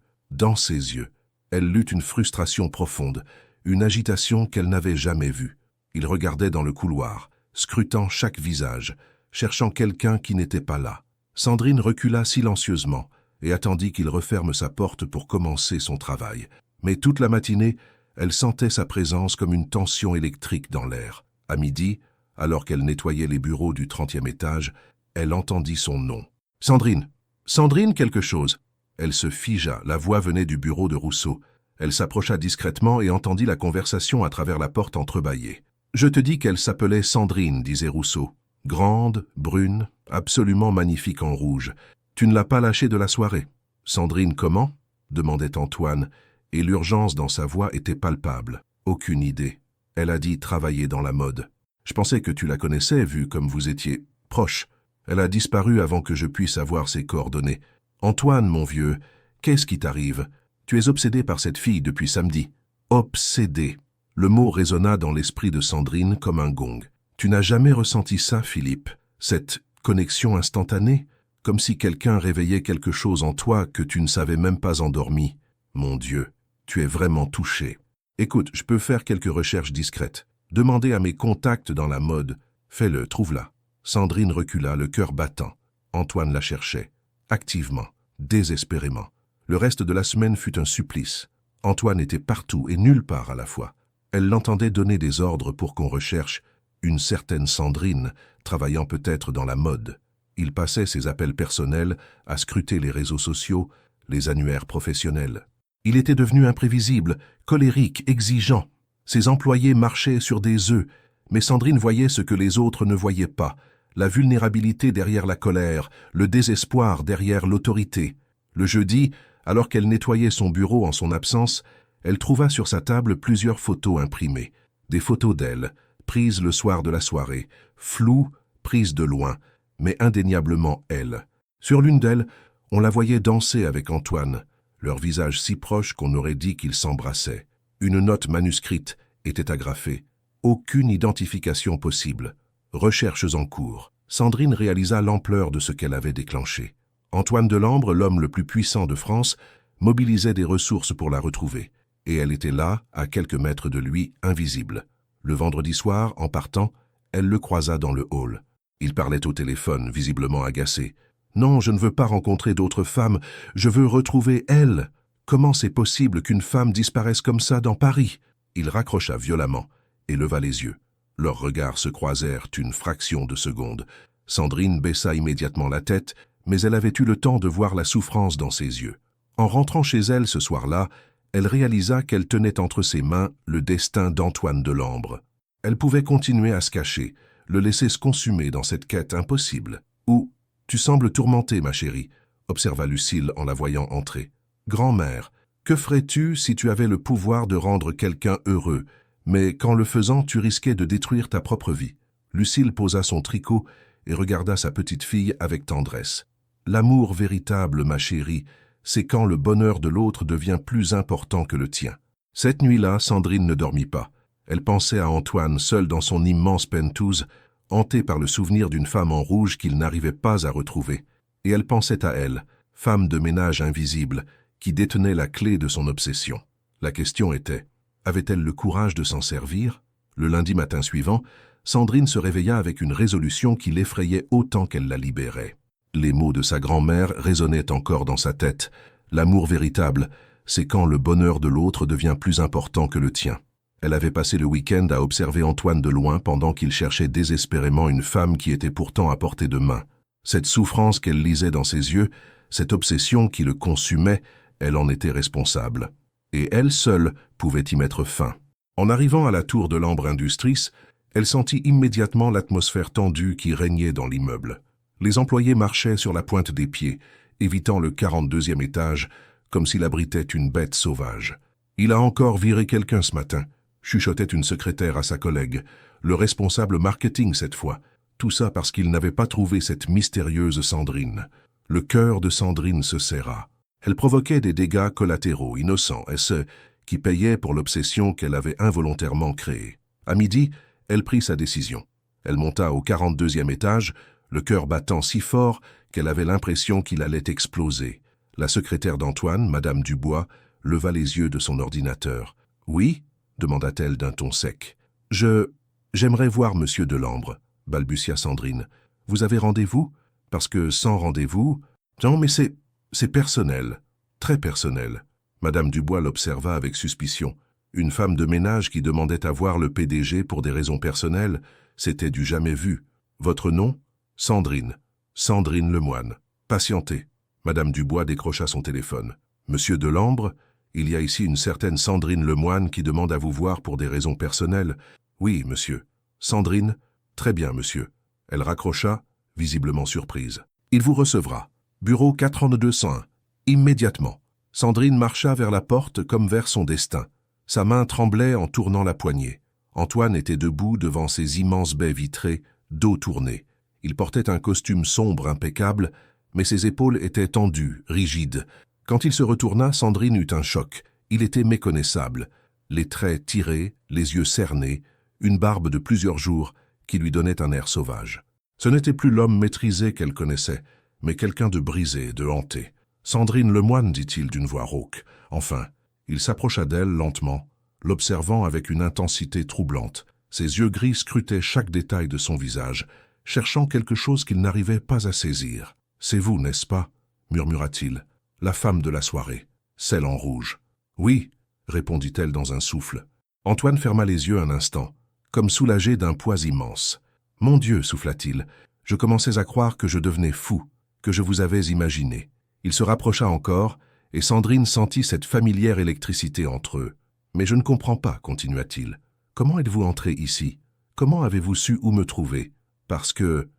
A: elle lut une frustration profonde, une agitation qu'elle n'avait jamais vue. Il regardait dans le couloir, scrutant chaque visage, cherchant quelqu'un qui n'était pas là. Sandrine recula silencieusement et attendit qu'il referme sa porte pour commencer son travail. Mais toute la matinée, elle sentait sa présence comme une tension électrique dans l'air. À midi, alors qu'elle nettoyait les bureaux du 30e étage, elle entendit son nom. « Sandrine! Sandrine quelque chose !» Elle se figea, la voix venait du bureau de Rousseau. Elle s'approcha discrètement et entendit la conversation à travers la porte entrebâillée. « Je te dis qu'elle s'appelait Sandrine, disait Rousseau. Grande, brune, absolument magnifique en rouge. Tu ne l'as pas lâchée de la soirée. »« Sandrine comment ?» demandait Antoine, et l'urgence dans sa voix était palpable. Aucune idée. Elle a dit travailler dans la mode. Je pensais que tu la connaissais, vu comme vous étiez proches. Elle a disparu avant que je puisse avoir ses coordonnées. Antoine, mon vieux, qu'est-ce qui t'arrive? Tu es obsédé par cette fille depuis samedi. Obsédé. Le mot résonna dans l'esprit de Sandrine comme un gong. Tu n'as jamais ressenti ça, Philippe? Cette connexion instantanée? Comme si quelqu'un réveillait quelque chose en toi que tu ne savais même pas endormi. Mon Dieu, tu es vraiment touché. Écoute, je peux faire quelques recherches discrètes. Demander à mes contacts dans la mode. Fais-le, trouve-la. Sandrine recula, le cœur battant. Antoine la cherchait. Activement, désespérément. Le reste de la semaine fut un supplice. Antoine était partout et nulle part à la fois. Elle l'entendait donner des ordres pour qu'on recherche une certaine Sandrine, travaillant peut-être dans la mode. Il passait ses appels personnels à scruter les réseaux sociaux, les annuaires professionnels. Il était devenu imprévisible, colérique, exigeant. Ses employés marchaient sur des œufs, mais Sandrine voyait ce que les autres ne voyaient pas, la vulnérabilité derrière la colère, le désespoir derrière l'autorité. Le jeudi, alors qu'elle nettoyait son bureau en son absence, elle trouva sur sa table plusieurs photos imprimées. Des photos d'elle, prises le soir de la soirée, floues, prises de loin, mais indéniablement elle. Sur l'une d'elles, on la voyait danser avec Antoine, leur visage si proche qu'on aurait dit qu'ils s'embrassaient. Une note manuscrite était agrafée. Aucune identification possible. Recherches en cours. Sandrine réalisa l'ampleur de ce qu'elle avait déclenché. Antoine Delambre, l'homme le plus puissant de France, mobilisait des ressources pour la retrouver. Et elle était là, à quelques mètres de lui, invisible. Le vendredi soir, en partant, elle le croisa dans le hall. Il parlait au téléphone, visiblement agacé. « Non, je ne veux pas rencontrer d'autres femmes, je veux retrouver elle. Comment c'est possible qu'une femme disparaisse comme ça dans Paris ?» Il raccrocha violemment et leva les yeux. Leurs regards se croisèrent une fraction de seconde. Sandrine baissa immédiatement la tête, mais elle avait eu le temps de voir la souffrance dans ses yeux. En rentrant chez elle ce soir-là, elle réalisa qu'elle tenait entre ses mains le destin d'Antoine Delambre. Elle pouvait continuer à se cacher, le laisser se consumer dans cette quête impossible. « Ou, tu sembles tourmentée, ma chérie », observa Lucille en la voyant entrer. « Grand-mère, que ferais-tu si tu avais le pouvoir de rendre quelqu'un heureux, mais qu'en le faisant, tu risquais de détruire ta propre vie ?» Lucille posa son tricot et regarda sa petite fille avec tendresse. « L'amour véritable, ma chérie, c'est quand le bonheur de l'autre devient plus important que le tien. » Cette nuit-là, Sandrine ne dormit pas. Elle pensait à Antoine, seul dans son immense penthouse, hanté par le souvenir d'une femme en rouge qu'il n'arrivait pas à retrouver. Et elle pensait à elle, femme de ménage invisible, qui détenait la clé de son obsession. La question était, avait-elle le courage de s'en servir? Le lundi matin suivant, Sandrine se réveilla avec une résolution qui l'effrayait autant qu'elle la libérait. Les mots de sa grand-mère résonnaient encore dans sa tête. L'amour véritable, c'est quand le bonheur de l'autre devient plus important que le tien. Elle avait passé le week-end à observer Antoine de loin pendant qu'il cherchait désespérément une femme qui était pourtant à portée de main. Cette souffrance qu'elle lisait dans ses yeux, cette obsession qui le consumait, elle en était responsable. Et elle seule pouvait y mettre fin. En arrivant à la tour de l'Ambre Industries, elle sentit immédiatement l'atmosphère tendue qui régnait dans l'immeuble. Les employés marchaient sur la pointe des pieds, évitant le 42e étage, comme s'il abritait une bête sauvage. « Il a encore viré quelqu'un ce matin », chuchotait une secrétaire à sa collègue, le responsable marketing cette fois. Tout ça parce qu'il n'avait pas trouvé cette mystérieuse Sandrine. Le cœur de Sandrine se serra. Elle provoquait des dégâts collatéraux, innocents, et ceux qui payaient pour l'obsession qu'elle avait involontairement créée. À midi, elle prit sa décision. Elle monta au 42e étage, le cœur battant si fort qu'elle avait l'impression qu'il allait exploser. La secrétaire d'Antoine, Madame Dubois, leva les yeux de son ordinateur. « Oui ?» demanda-t-elle d'un ton sec. « J'aimerais voir Monsieur Delambre, » balbutia Sandrine. « Vous avez rendez-vous? Parce que sans rendez-vous... » « Non, mais c'est personnel, très personnel. » Madame Dubois l'observa avec suspicion. Une femme de ménage qui demandait à voir le PDG pour des raisons personnelles, c'était du jamais vu. « Votre nom? »« Sandrine. Sandrine Lemoine. »« Patientez. » Madame Dubois décrocha son téléphone. « Monsieur Delambre, il y a ici une certaine Sandrine Lemoine qui demande à vous voir pour des raisons personnelles. »« Oui, monsieur. »« Sandrine? Très bien, monsieur. » Elle raccrocha, visiblement surprise. « Il vous recevra. Bureau 40201. Immédiatement. » Sandrine marcha vers la porte comme vers son destin. Sa main tremblait en tournant la poignée. Antoine était debout devant ces immenses baies vitrées, dos tourné. Il portait un costume sombre impeccable, mais ses épaules étaient tendues, rigides. Quand il se retourna, Sandrine eut un choc. Il était méconnaissable. Les traits tirés, les yeux cernés, une barbe de plusieurs jours qui lui donnait un air sauvage. Ce n'était plus l'homme maîtrisé qu'elle connaissait, mais quelqu'un de brisé, de hanté. « Sandrine Lemoine, dit-il d'une voix rauque. Enfin, il s'approcha d'elle lentement, l'observant avec une intensité troublante. Ses yeux gris scrutaient chaque détail de son visage, cherchant quelque chose qu'il n'arrivait pas à saisir. « C'est vous, n'est-ce pas ?» murmura-t-il. « La femme de la soirée, celle en rouge. »« Oui, » répondit-elle dans un souffle. Antoine ferma les yeux un instant, comme soulagé d'un poids immense. « Mon Dieu, souffla-t-il, je commençais à croire que je devenais fou, que je vous avais imaginé. » Il se rapprocha encore, et Sandrine sentit cette familière électricité entre eux. « Mais je ne comprends pas, continua-t-il. Comment êtes-vous entré ici? Comment avez-vous su où me trouver? Parce que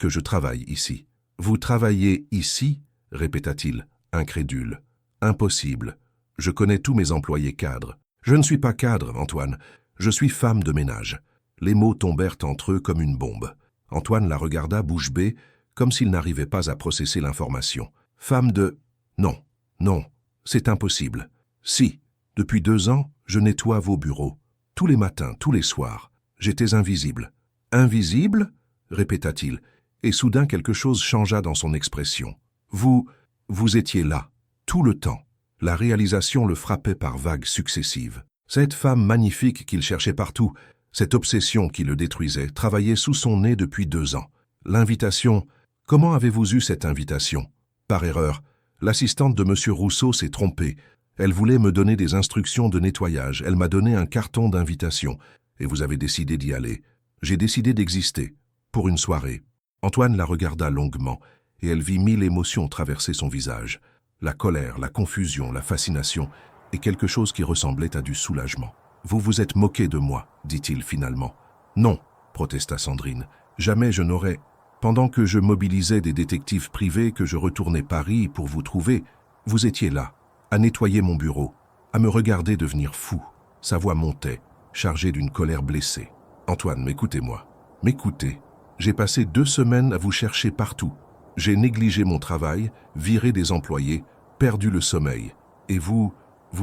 A: je travaille ici. »« Vous travaillez ici ?» répéta-t-il, incrédule. « Impossible. Je connais tous mes employés cadres. »« Je ne suis pas cadre, Antoine. Je suis femme de ménage. » Les mots tombèrent entre eux comme une bombe. Antoine la regarda bouche bée, comme s'il n'arrivait pas à processer l'information. « Femme de... Non, non, c'est impossible. Si, depuis 2 ans, je nettoie vos bureaux. Tous les matins, tous les soirs. J'étais invisible. »« Invisible ?» répéta-t-il, et soudain quelque chose changea dans son expression. « Vous étiez là, tout le temps. » La réalisation le frappait par vagues successives. Cette femme magnifique qu'il cherchait partout, cette obsession qui le détruisait, travaillait sous son nez depuis 2 ans. L'invitation... Comment avez-vous eu cette invitation? Par erreur, l'assistante de M. Rousseau s'est trompée. Elle voulait me donner des instructions de nettoyage. Elle m'a donné un carton d'invitation. Et vous avez décidé d'y aller. J'ai décidé d'exister. Pour une soirée. Antoine la regarda longuement, et elle vit 1000 émotions traverser son visage. La colère, la confusion, la fascination, et quelque chose qui ressemblait à du soulagement. « Vous vous êtes moqué de moi, dit-il finalement. »« Non, » protesta Sandrine. « Jamais je n'aurais... Pendant que je mobilisais des détectives privés, que je retournais Paris pour vous trouver, vous étiez là, à nettoyer mon bureau, à me regarder devenir fou. » Sa voix montait, chargée d'une colère blessée. « Antoine, m'écoutez-moi. M'écoutez. J'ai passé 2 semaines à vous chercher partout. J'ai négligé mon travail, viré des employés, perdu le sommeil. Et vous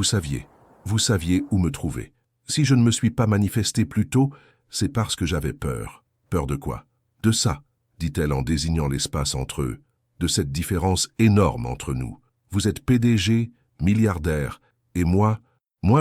A: saviez où me trouver. Si je ne me suis pas manifesté plus tôt, c'est parce que j'avais peur. Peur de quoi? De ça, dit-elle en désignant l'espace entre eux, de cette différence énorme entre nous. Vous êtes PDG, milliardaire, et moi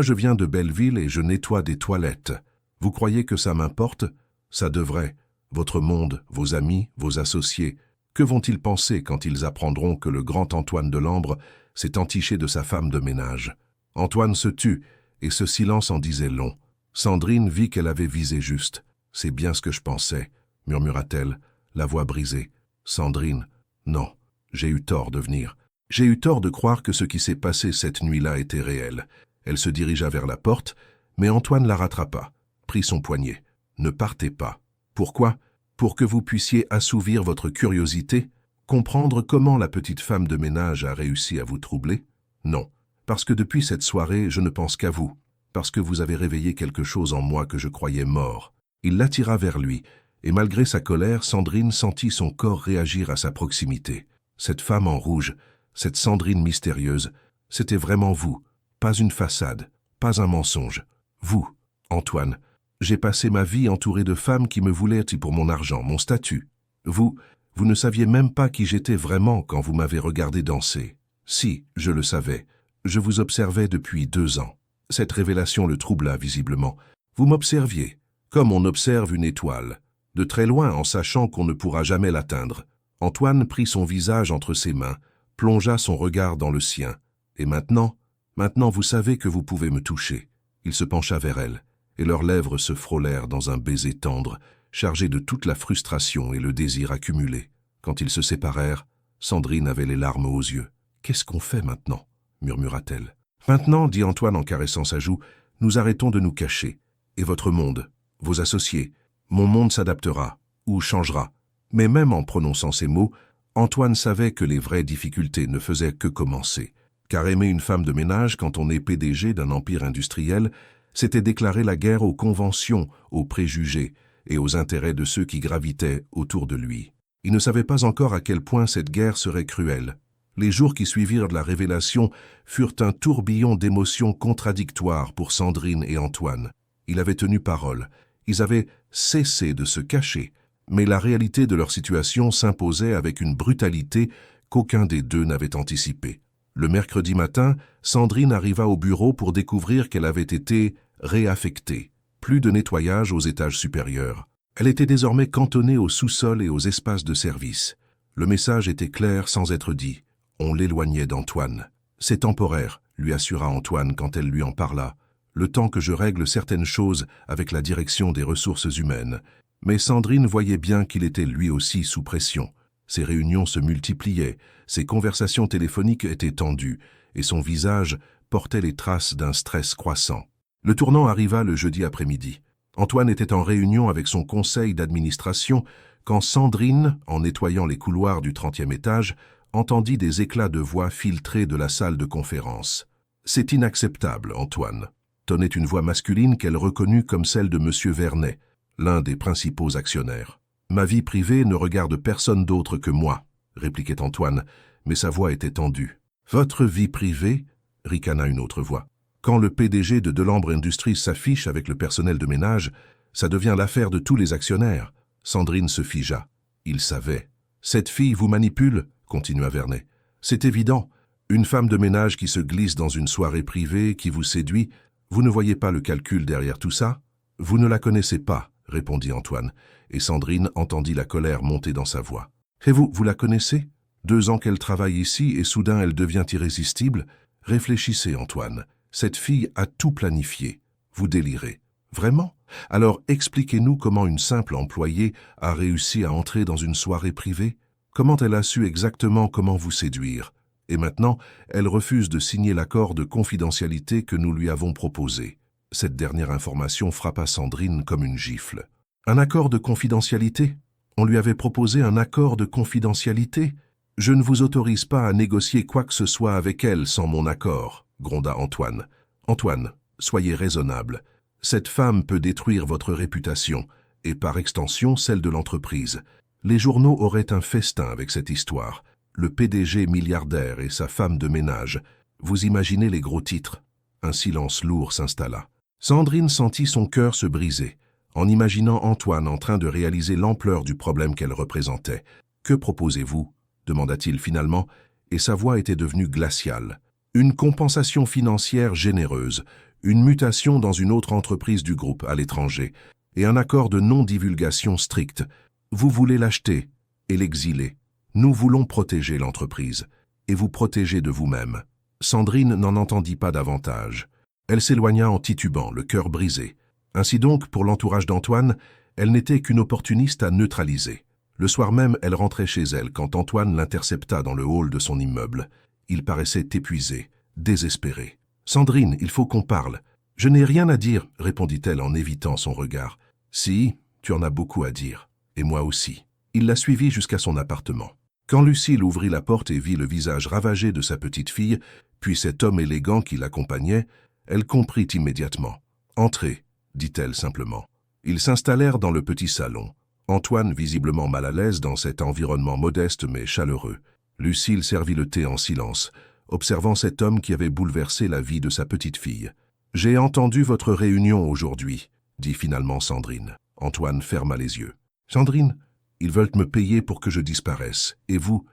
A: je viens de Belleville et je nettoie des toilettes. Vous croyez que ça m'importe? Ça devrait. Votre monde, vos amis, vos associés, que vont-ils penser quand ils apprendront que le grand Antoine Delambre s'est entiché de sa femme de ménage? Antoine se tut, et ce silence en disait long. Sandrine vit qu'elle avait visé juste. « C'est bien ce que je pensais », murmura-t-elle, la voix brisée. « Sandrine, non, j'ai eu tort de venir. J'ai eu tort de croire que ce qui s'est passé cette nuit-là était réel. » Elle se dirigea vers la porte, mais Antoine la rattrapa, prit son poignet. « Ne partez pas. Pourquoi? Pour que vous puissiez assouvir votre curiosité, comprendre comment la petite femme de ménage a réussi à vous troubler? Non, parce que depuis cette soirée, je ne pense qu'à vous, parce que vous avez réveillé quelque chose en moi que je croyais mort. » Il l'attira vers lui, et malgré sa colère, Sandrine sentit son corps réagir à sa proximité. Cette femme en rouge, cette Sandrine mystérieuse, c'était vraiment vous, pas une façade, pas un mensonge. Vous, Antoine, j'ai passé ma vie entouré de femmes qui me voulaient pour mon argent, mon statut. Vous ne saviez même pas qui j'étais vraiment quand vous m'avez regardé danser. Si, je le savais. Je vous observais depuis 2 ans. Cette révélation le troubla visiblement. Vous m'observiez, comme on observe une étoile, de très loin en sachant qu'on ne pourra jamais l'atteindre. Antoine prit son visage entre ses mains, plongea son regard dans le sien. Et maintenant vous savez que vous pouvez me toucher. Il se pencha vers elle, et leurs lèvres se frôlèrent dans un baiser tendre, chargé de toute la frustration et le désir accumulé. Quand ils se séparèrent, Sandrine avait les larmes aux yeux. « Qu'est-ce qu'on fait maintenant ?» murmura-t-elle. « Maintenant, dit Antoine en caressant sa joue, nous arrêtons de nous cacher. Et votre monde, vos associés, mon monde s'adaptera, ou changera. » Mais même en prononçant ces mots, Antoine savait que les vraies difficultés ne faisaient que commencer. car aimer une femme de ménage quand on est PDG d'un empire industriel, c'était déclarer la guerre aux conventions, aux préjugés et aux intérêts de ceux qui gravitaient autour de lui. Il ne savait pas encore à quel point cette guerre serait cruelle. Les jours qui suivirent la révélation furent un tourbillon d'émotions contradictoires pour Sandrine et Antoine. Il avait tenu parole. Ils avaient cessé de se cacher, mais la réalité de leur situation s'imposait avec une brutalité qu'aucun des deux n'avait anticipée. Le mercredi matin, Sandrine arriva au bureau pour découvrir qu'elle avait été réaffectée. Plus de nettoyage aux étages supérieurs. Elle était désormais cantonnée au sous-sol et aux espaces de service. Le message était clair sans être dit. On l'éloignait d'Antoine. « C'est temporaire », lui assura Antoine quand elle lui en parla. « Le temps que je règle certaines choses avec la direction des ressources humaines. » Mais Sandrine voyait bien qu'il était lui aussi sous pression. Ses réunions se multipliaient, ses conversations téléphoniques étaient tendues, et son visage portait les traces d'un stress croissant. Le tournant arriva le jeudi après-midi. Antoine était en réunion avec son conseil d'administration quand Sandrine, en nettoyant les couloirs du 30e étage, entendit des éclats de voix filtrés de la salle de conférence. « C'est inacceptable, Antoine », tonnait une voix masculine qu'elle reconnut comme celle de M. Vernet, l'un des principaux actionnaires. « Ma vie privée ne regarde personne d'autre que moi », répliquait Antoine, mais sa voix était tendue. « Votre vie privée » ricana une autre voix. « Quand le PDG de Delambre Industries s'affiche avec le personnel de ménage, ça devient l'affaire de tous les actionnaires. » Sandrine se figea. Il savait. « Cette fille vous manipule ?» continua Vernet. « C'est évident. Une femme de ménage qui se glisse dans une soirée privée, qui vous séduit, vous ne voyez pas le calcul derrière tout ça ? Vous ne la connaissez pas, répondit Antoine, et Sandrine entendit la colère monter dans sa voix. Et vous la connaissez ? 2 ans qu'elle travaille ici et soudain elle devient irrésistible ? Réfléchissez, Antoine. Cette fille a tout planifié. Vous délirez. Vraiment ? Alors expliquez-nous comment une simple employée a réussi à entrer dans une soirée privée ? Comment elle a su exactement comment vous séduire ? Et maintenant, elle refuse de signer l'accord de confidentialité que nous lui avons proposé. Cette dernière information frappa Sandrine comme une gifle. Un accord de confidentialité ? On lui avait proposé un accord de confidentialité ? Je ne vous autorise pas à négocier quoi que ce soit avec elle sans mon accord, gronda Antoine. Antoine, soyez raisonnable. Cette femme peut détruire votre réputation, et par extension celle de l'entreprise. Les journaux auraient un festin avec cette histoire. Le PDG milliardaire et sa femme de ménage. Vous imaginez les gros titres ? Un silence lourd s'installa. Sandrine sentit son cœur se briser, en imaginant Antoine en train de réaliser l'ampleur du problème qu'elle représentait. « Que proposez-vous » demanda-t-il finalement, et sa voix était devenue glaciale. « Une compensation financière généreuse, une mutation dans une autre entreprise du groupe à l'étranger, et un accord de non-divulgation strict. Vous voulez l'acheter et l'exiler. Nous voulons protéger l'entreprise, et vous protéger de vous-même. » Sandrine n'en entendit pas davantage. Elle s'éloigna en titubant, le cœur brisé. Ainsi donc, pour l'entourage d'Antoine, elle n'était qu'une opportuniste à neutraliser. Le soir même, elle rentrait chez elle quand Antoine l'intercepta dans le hall de son immeuble. Il paraissait épuisé, désespéré. « Sandrine, il faut qu'on parle. »« Je n'ai rien à dire, » répondit-elle en évitant son regard. « Si, tu en as beaucoup à dire. Et moi aussi. » Il la suivit jusqu'à son appartement. Quand Lucille ouvrit la porte et vit le visage ravagé de sa petite fille, puis cet homme élégant qui l'accompagnait, elle comprit immédiatement. « Entrez », dit-elle simplement. Ils s'installèrent dans le petit salon. Antoine visiblement mal à l'aise dans cet environnement modeste mais chaleureux. Lucille servit le thé en silence, observant cet homme qui avait bouleversé la vie de sa petite fille. « J'ai entendu votre réunion aujourd'hui », dit finalement Sandrine. Antoine ferma les yeux. « Sandrine, ils veulent me payer pour que je disparaisse. Et vous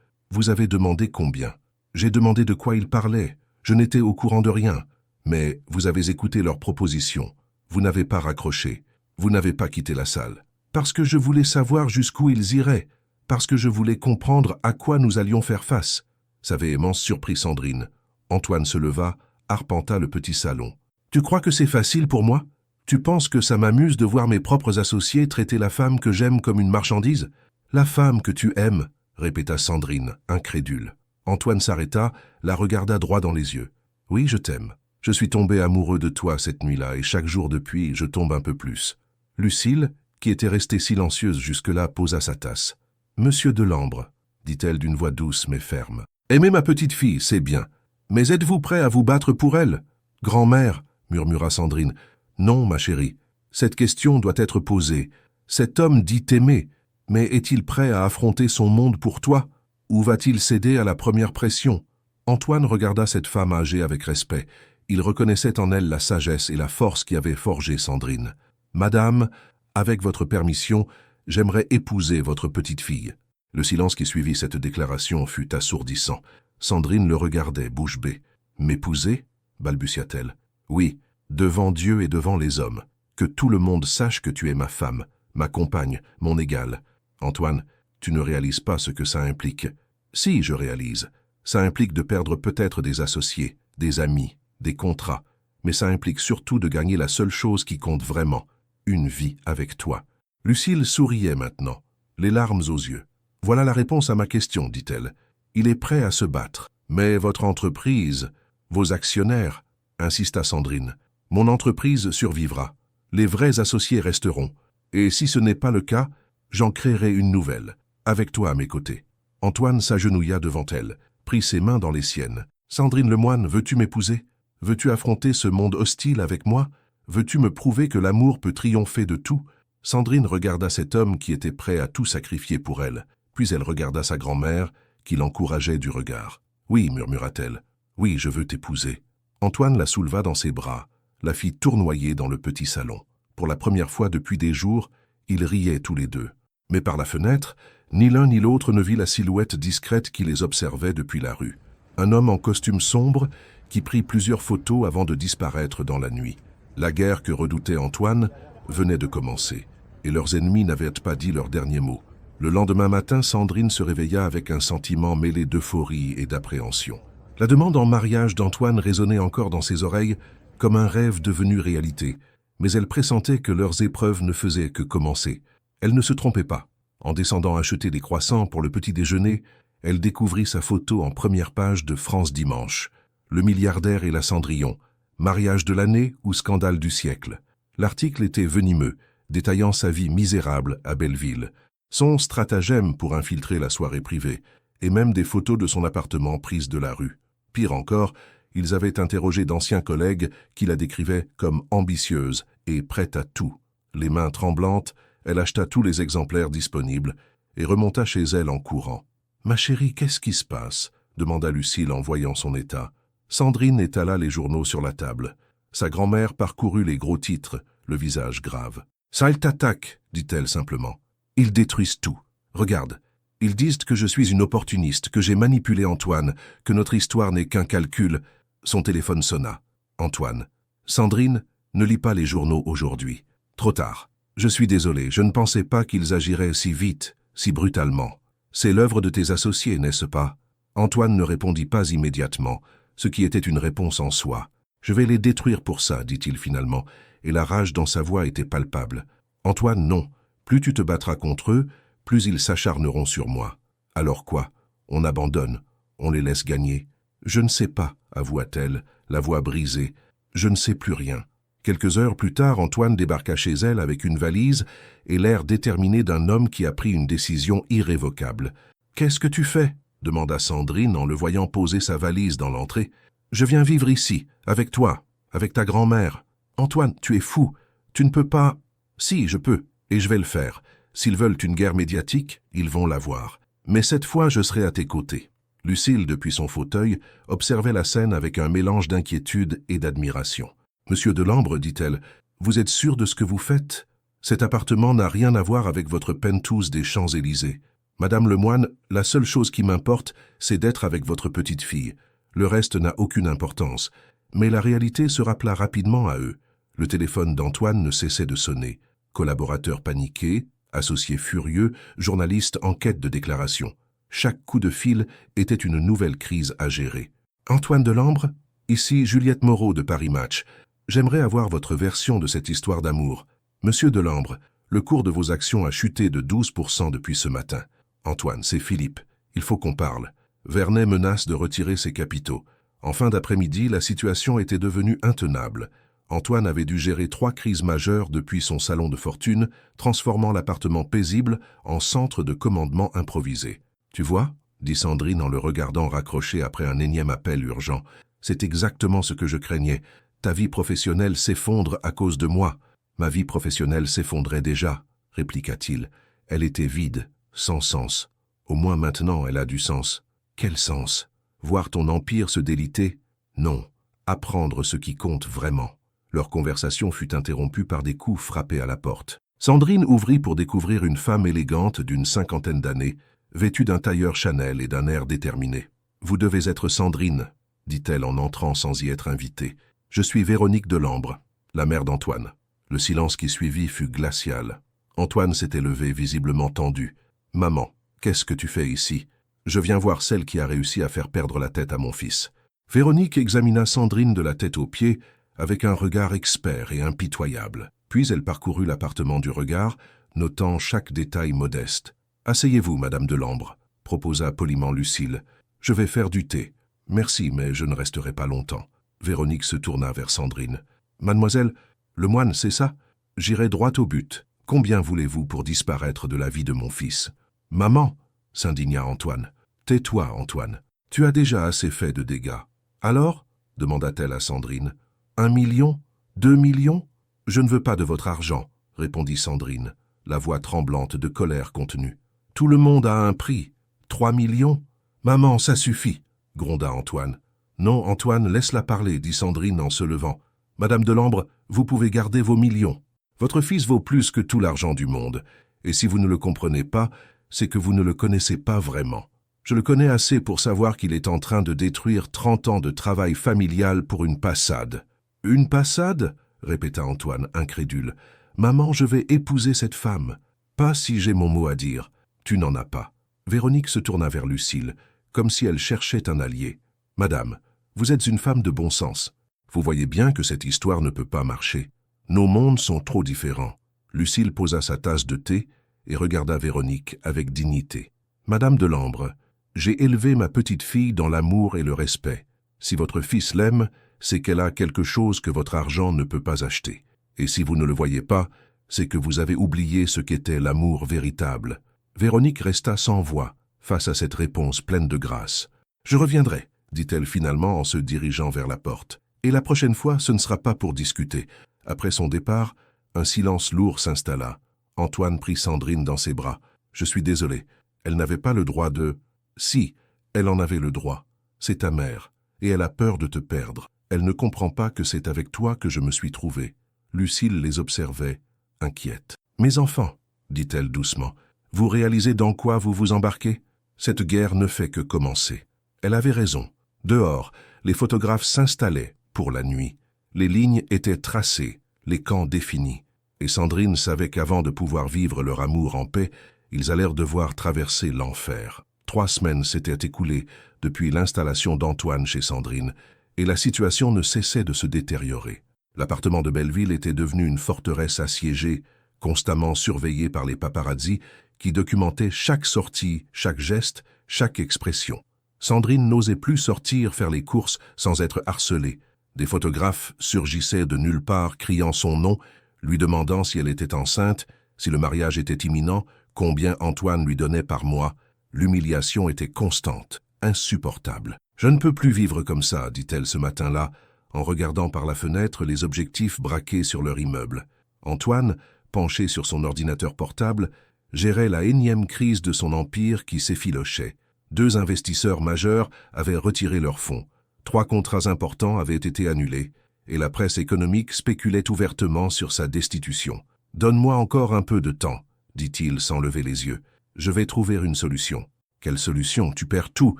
A: avez demandé combien ? J'ai demandé de quoi ils parlaient. Je n'étais au courant de rien. Mais vous avez écouté leurs propositions. Vous n'avez pas raccroché. Vous n'avez pas quitté la salle. Parce que je voulais savoir jusqu'où ils iraient. Parce que je voulais comprendre à quoi nous allions faire face. » Sa véhémence surprit Sandrine. Antoine se leva, arpenta le petit salon. « Tu crois que c'est facile pour moi ? Tu penses que ça m'amuse de voir mes propres associés traiter la femme que j'aime comme une marchandise ? La femme que tu aimes, » répéta Sandrine, incrédule. Antoine s'arrêta, la regarda droit dans les yeux. « Oui, je t'aime. Je suis tombé amoureux de toi cette nuit-là et chaque jour depuis, je tombe un peu plus. » Lucille, qui était restée silencieuse jusque-là, posa sa tasse. « Monsieur Delambre, dit-elle d'une voix douce mais ferme. Aimer ma petite fille, c'est bien. Mais êtes-vous prêt à vous battre pour elle? Grand-mère, murmura Sandrine. Non, ma chérie. Cette question doit être posée. Cet homme dit t'aimer, mais est-il prêt à affronter son monde pour toi? Ou va-t-il céder à la première pression? Antoine regarda cette femme âgée avec respect. Il reconnaissait en elle la sagesse et la force qui avaient forgé Sandrine. Madame, avec votre permission, j'aimerais épouser votre petite-fille. Le silence qui suivit cette déclaration fut assourdissant. Sandrine le regardait, bouche bée. M'épouser? Balbutia-t-elle. Oui, devant Dieu et devant les hommes. Que tout le monde sache que tu es ma femme, ma compagne, mon égale. Antoine, tu ne réalises pas ce que ça implique. Si, je réalise. Ça implique de perdre peut-être des associés, des amis, des contrats. Mais ça implique surtout de gagner la seule chose qui compte vraiment, une vie avec toi. Lucille souriait maintenant, les larmes aux yeux. Voilà la réponse à ma question, dit-elle. Il est prêt à se battre. Mais votre entreprise, vos actionnaires, insista Sandrine. Mon entreprise survivra. Les vrais associés resteront. Et si ce n'est pas le cas, j'en créerai une nouvelle, avec toi à mes côtés. Antoine s'agenouilla devant elle, prit ses mains dans les siennes. Sandrine Lemoine, veux-tu m'épouser? Veux-tu affronter ce monde hostile avec moi? Veux-tu me prouver que l'amour peut triompher de tout? Sandrine regarda cet homme qui était prêt à tout sacrifier pour elle, puis elle regarda sa grand-mère, qui l'encourageait du regard. Oui, murmura-t-elle, oui, je veux t'épouser. Antoine la souleva dans ses bras, la fit tournoyer dans le petit salon. Pour la première fois depuis des jours, ils riaient tous les deux. Mais par la fenêtre, ni l'un ni l'autre ne vit la silhouette discrète qui les observait depuis la rue. Un homme en costume sombre qui prit plusieurs photos avant de disparaître dans la nuit. La guerre que redoutait Antoine venait de commencer, et leurs ennemis n'avaient pas dit leur dernier mot. Le lendemain matin, Sandrine se réveilla avec un sentiment mêlé d'euphorie et d'appréhension. La demande en mariage d'Antoine résonnait encore dans ses oreilles comme un rêve devenu réalité, mais elle pressentait que leurs épreuves ne faisaient que commencer. Elle ne se trompait pas. En descendant acheter des croissants pour le petit déjeuner, elle découvrit sa photo en première page de France Dimanche. Le milliardaire et la Cendrillon, mariage de l'année ou scandale du siècle. L'article était venimeux, détaillant sa vie misérable à Belleville, son stratagème pour infiltrer la soirée privée, et même des photos de son appartement prises de la rue. Pire encore, ils avaient interrogé d'anciens collègues qui la décrivaient comme ambitieuse et prête à tout. Les mains tremblantes, elle acheta tous les exemplaires disponibles et remonta chez elle en courant. « Ma chérie, qu'est-ce qui se passe ?» demanda Lucille en voyant son état. Sandrine étala les journaux sur la table. Sa grand-mère parcourut les gros titres, le visage grave. « Ça, ils t'attaquent, dit-elle simplement. Ils détruisent tout. Regarde, ils disent que je suis une opportuniste, que j'ai manipulé Antoine, que notre histoire n'est qu'un calcul. » Son téléphone sonna. Antoine. « Sandrine, ne lis pas les journaux aujourd'hui. Trop tard. Je suis désolé, je ne pensais pas qu'ils agiraient si vite, si brutalement. C'est l'œuvre de tes associés, n'est-ce pas ?» Antoine ne répondit pas immédiatement, ce qui était une réponse en soi. « Je vais les détruire pour ça, dit-il finalement, et la rage dans sa voix était palpable. Antoine, non. Plus tu te battras contre eux, plus ils s'acharneront sur moi. Alors quoi? On abandonne, on les laisse gagner. Je ne sais pas, avoua-t-elle, la voix brisée. Je ne sais plus rien. Quelques heures plus tard, Antoine débarqua chez elle avec une valise et l'air déterminé d'un homme qui a pris une décision irrévocable. « Qu'est-ce que tu fais ?» demanda Sandrine en le voyant poser sa valise dans l'entrée. « Je viens vivre ici, avec toi, avec ta grand-mère. Antoine, tu es fou. Tu ne peux pas... » « Si, je peux, et je vais le faire. S'ils veulent une guerre médiatique, ils vont l'avoir. Mais cette fois, je serai à tes côtés. » Lucille, depuis son fauteuil, observait la scène avec un mélange d'inquiétude et d'admiration. « Monsieur Delambre, dit-elle, vous êtes sûr de ce que vous faites? Cet appartement n'a rien à voir avec votre penthouse des Champs-Élysées. Madame Lemoine, la seule chose qui m'importe, c'est d'être avec votre petite-fille. Le reste n'a aucune importance. » Mais la réalité se rappela rapidement à eux. Le téléphone d'Antoine ne cessait de sonner. Collaborateurs paniqués, associés furieux, journalistes en quête de déclaration. Chaque coup de fil était une nouvelle crise à gérer. « Antoine Delambre, ici Juliette Moreau de Paris Match. J'aimerais avoir votre version de cette histoire d'amour. Monsieur Delambre, le cours de vos actions a chuté de 12% depuis ce matin. Antoine, c'est Philippe. Il faut qu'on parle. Vernet menace de retirer ses capitaux. En fin d'après-midi, la situation était devenue intenable. Antoine avait dû gérer 3 crises majeures depuis son salon de fortune, transformant l'appartement paisible en centre de commandement improvisé. Tu vois, dit Sandrine en le regardant raccrocher après un énième appel urgent. « C'est exactement ce que je craignais. Ta vie professionnelle s'effondre à cause de moi. » « Ma vie professionnelle s'effondrait déjà, » répliqua-t-il. Elle était vide, sans sens. Au moins maintenant elle a du sens. Quel sens? Voir ton empire se déliter? Non. Apprendre ce qui compte vraiment. Leur conversation fut interrompue par des coups frappés à la porte. Sandrine ouvrit pour découvrir une femme élégante d'une 50aine d'années, vêtue d'un tailleur Chanel et d'un air déterminé. « Vous devez être Sandrine, » dit-elle en entrant sans y être invitée. « Je suis Véronique Delambre, la mère d'Antoine. » Le silence qui suivit fut glacial. Antoine s'était levé, visiblement tendu. « Maman, qu'est-ce que tu fais ici? Je viens voir celle qui a réussi à faire perdre la tête à mon fils. » Véronique examina Sandrine de la tête aux pieds avec un regard expert et impitoyable. Puis elle parcourut l'appartement du regard, notant chaque détail modeste. « Asseyez-vous, Madame Delambre, » proposa poliment Lucile. « Je vais faire du thé. »« Merci, mais je ne resterai pas longtemps. » Véronique se tourna vers Sandrine. « Mademoiselle, le moine, c'est ça? J'irai droit au but. Combien voulez-vous pour disparaître de la vie de mon fils? »« Maman !» s'indigna Antoine. « Tais-toi, Antoine. Tu as déjà assez fait de dégâts. »« Alors ?» demanda-t-elle à Sandrine. « 1 million? 2 millions? Je ne veux pas de votre argent, » répondit Sandrine, la voix tremblante de colère contenue. « Tout le monde a un prix. 3 millions? Maman, ça suffit, » gronda Antoine. « Non, Antoine, laisse-la parler, » dit Sandrine en se levant. « Madame Delambre, vous pouvez garder vos millions. Votre fils vaut plus que tout l'argent du monde. Et si vous ne le comprenez pas, c'est que vous ne le connaissez pas vraiment. Je le connais assez pour savoir qu'il est en train de détruire 30 ans de travail familial pour une passade. »« Une passade ?» répéta Antoine, incrédule. « Maman, je vais épouser cette femme. Pas si j'ai mon mot à dire. Tu n'en as pas. » Véronique se tourna vers Lucile, comme si elle cherchait un allié. « Madame, vous êtes une femme de bon sens. Vous voyez bien que cette histoire ne peut pas marcher. Nos mondes sont trop différents. » Lucile posa sa tasse de thé et regarda Véronique avec dignité. « Madame Delambre, j'ai élevé ma petite fille dans l'amour et le respect. Si votre fils l'aime, c'est qu'elle a quelque chose que votre argent ne peut pas acheter. Et si vous ne le voyez pas, c'est que vous avez oublié ce qu'était l'amour véritable. » Véronique resta sans voix face à cette réponse pleine de grâce. « Je reviendrai, » dit-elle finalement en se dirigeant vers la porte. « Et la prochaine fois, ce ne sera pas pour discuter. » Après son départ, un silence lourd s'installa. Antoine prit Sandrine dans ses bras. « Je suis désolé. Elle n'avait pas le droit de... » « Si, elle en avait le droit. C'est ta mère, et elle a peur de te perdre. Elle ne comprend pas que c'est avec toi que je me suis trouvé. » Lucile les observait, inquiète. « Mes enfants, » dit-elle doucement, « vous réalisez dans quoi vous vous embarquez? Cette guerre ne fait que commencer. » Elle avait raison. Dehors, les photographes s'installaient pour la nuit. Les lignes étaient tracées, les camps définis. Et Sandrine savait qu'avant de pouvoir vivre leur amour en paix, ils allèrent devoir traverser l'enfer. 3 semaines s'étaient écoulées depuis l'installation d'Antoine chez Sandrine, et la situation ne cessait de se détériorer. L'appartement de Belleville était devenu une forteresse assiégée, constamment surveillée par les paparazzis qui documentaient chaque sortie, chaque geste, chaque expression. Sandrine n'osait plus sortir faire les courses sans être harcelée. Des photographes surgissaient de nulle part, criant son nom, lui demandant si elle était enceinte, si le mariage était imminent, combien Antoine lui donnait par mois. L'humiliation était constante, insupportable. « Je ne peux plus vivre comme ça, » dit-elle ce matin-là, en regardant par la fenêtre les objectifs braqués sur leur immeuble. Antoine, penché sur son ordinateur portable, gérait la énième crise de son empire qui s'effilochait. 2 investisseurs majeurs avaient retiré leurs fonds. 3 contrats importants avaient été annulés, et la presse économique spéculait ouvertement sur sa destitution. « Donne-moi encore un peu de temps, » dit-il sans lever les yeux. « Je vais trouver une solution. » « Quelle solution? Tu perds tout.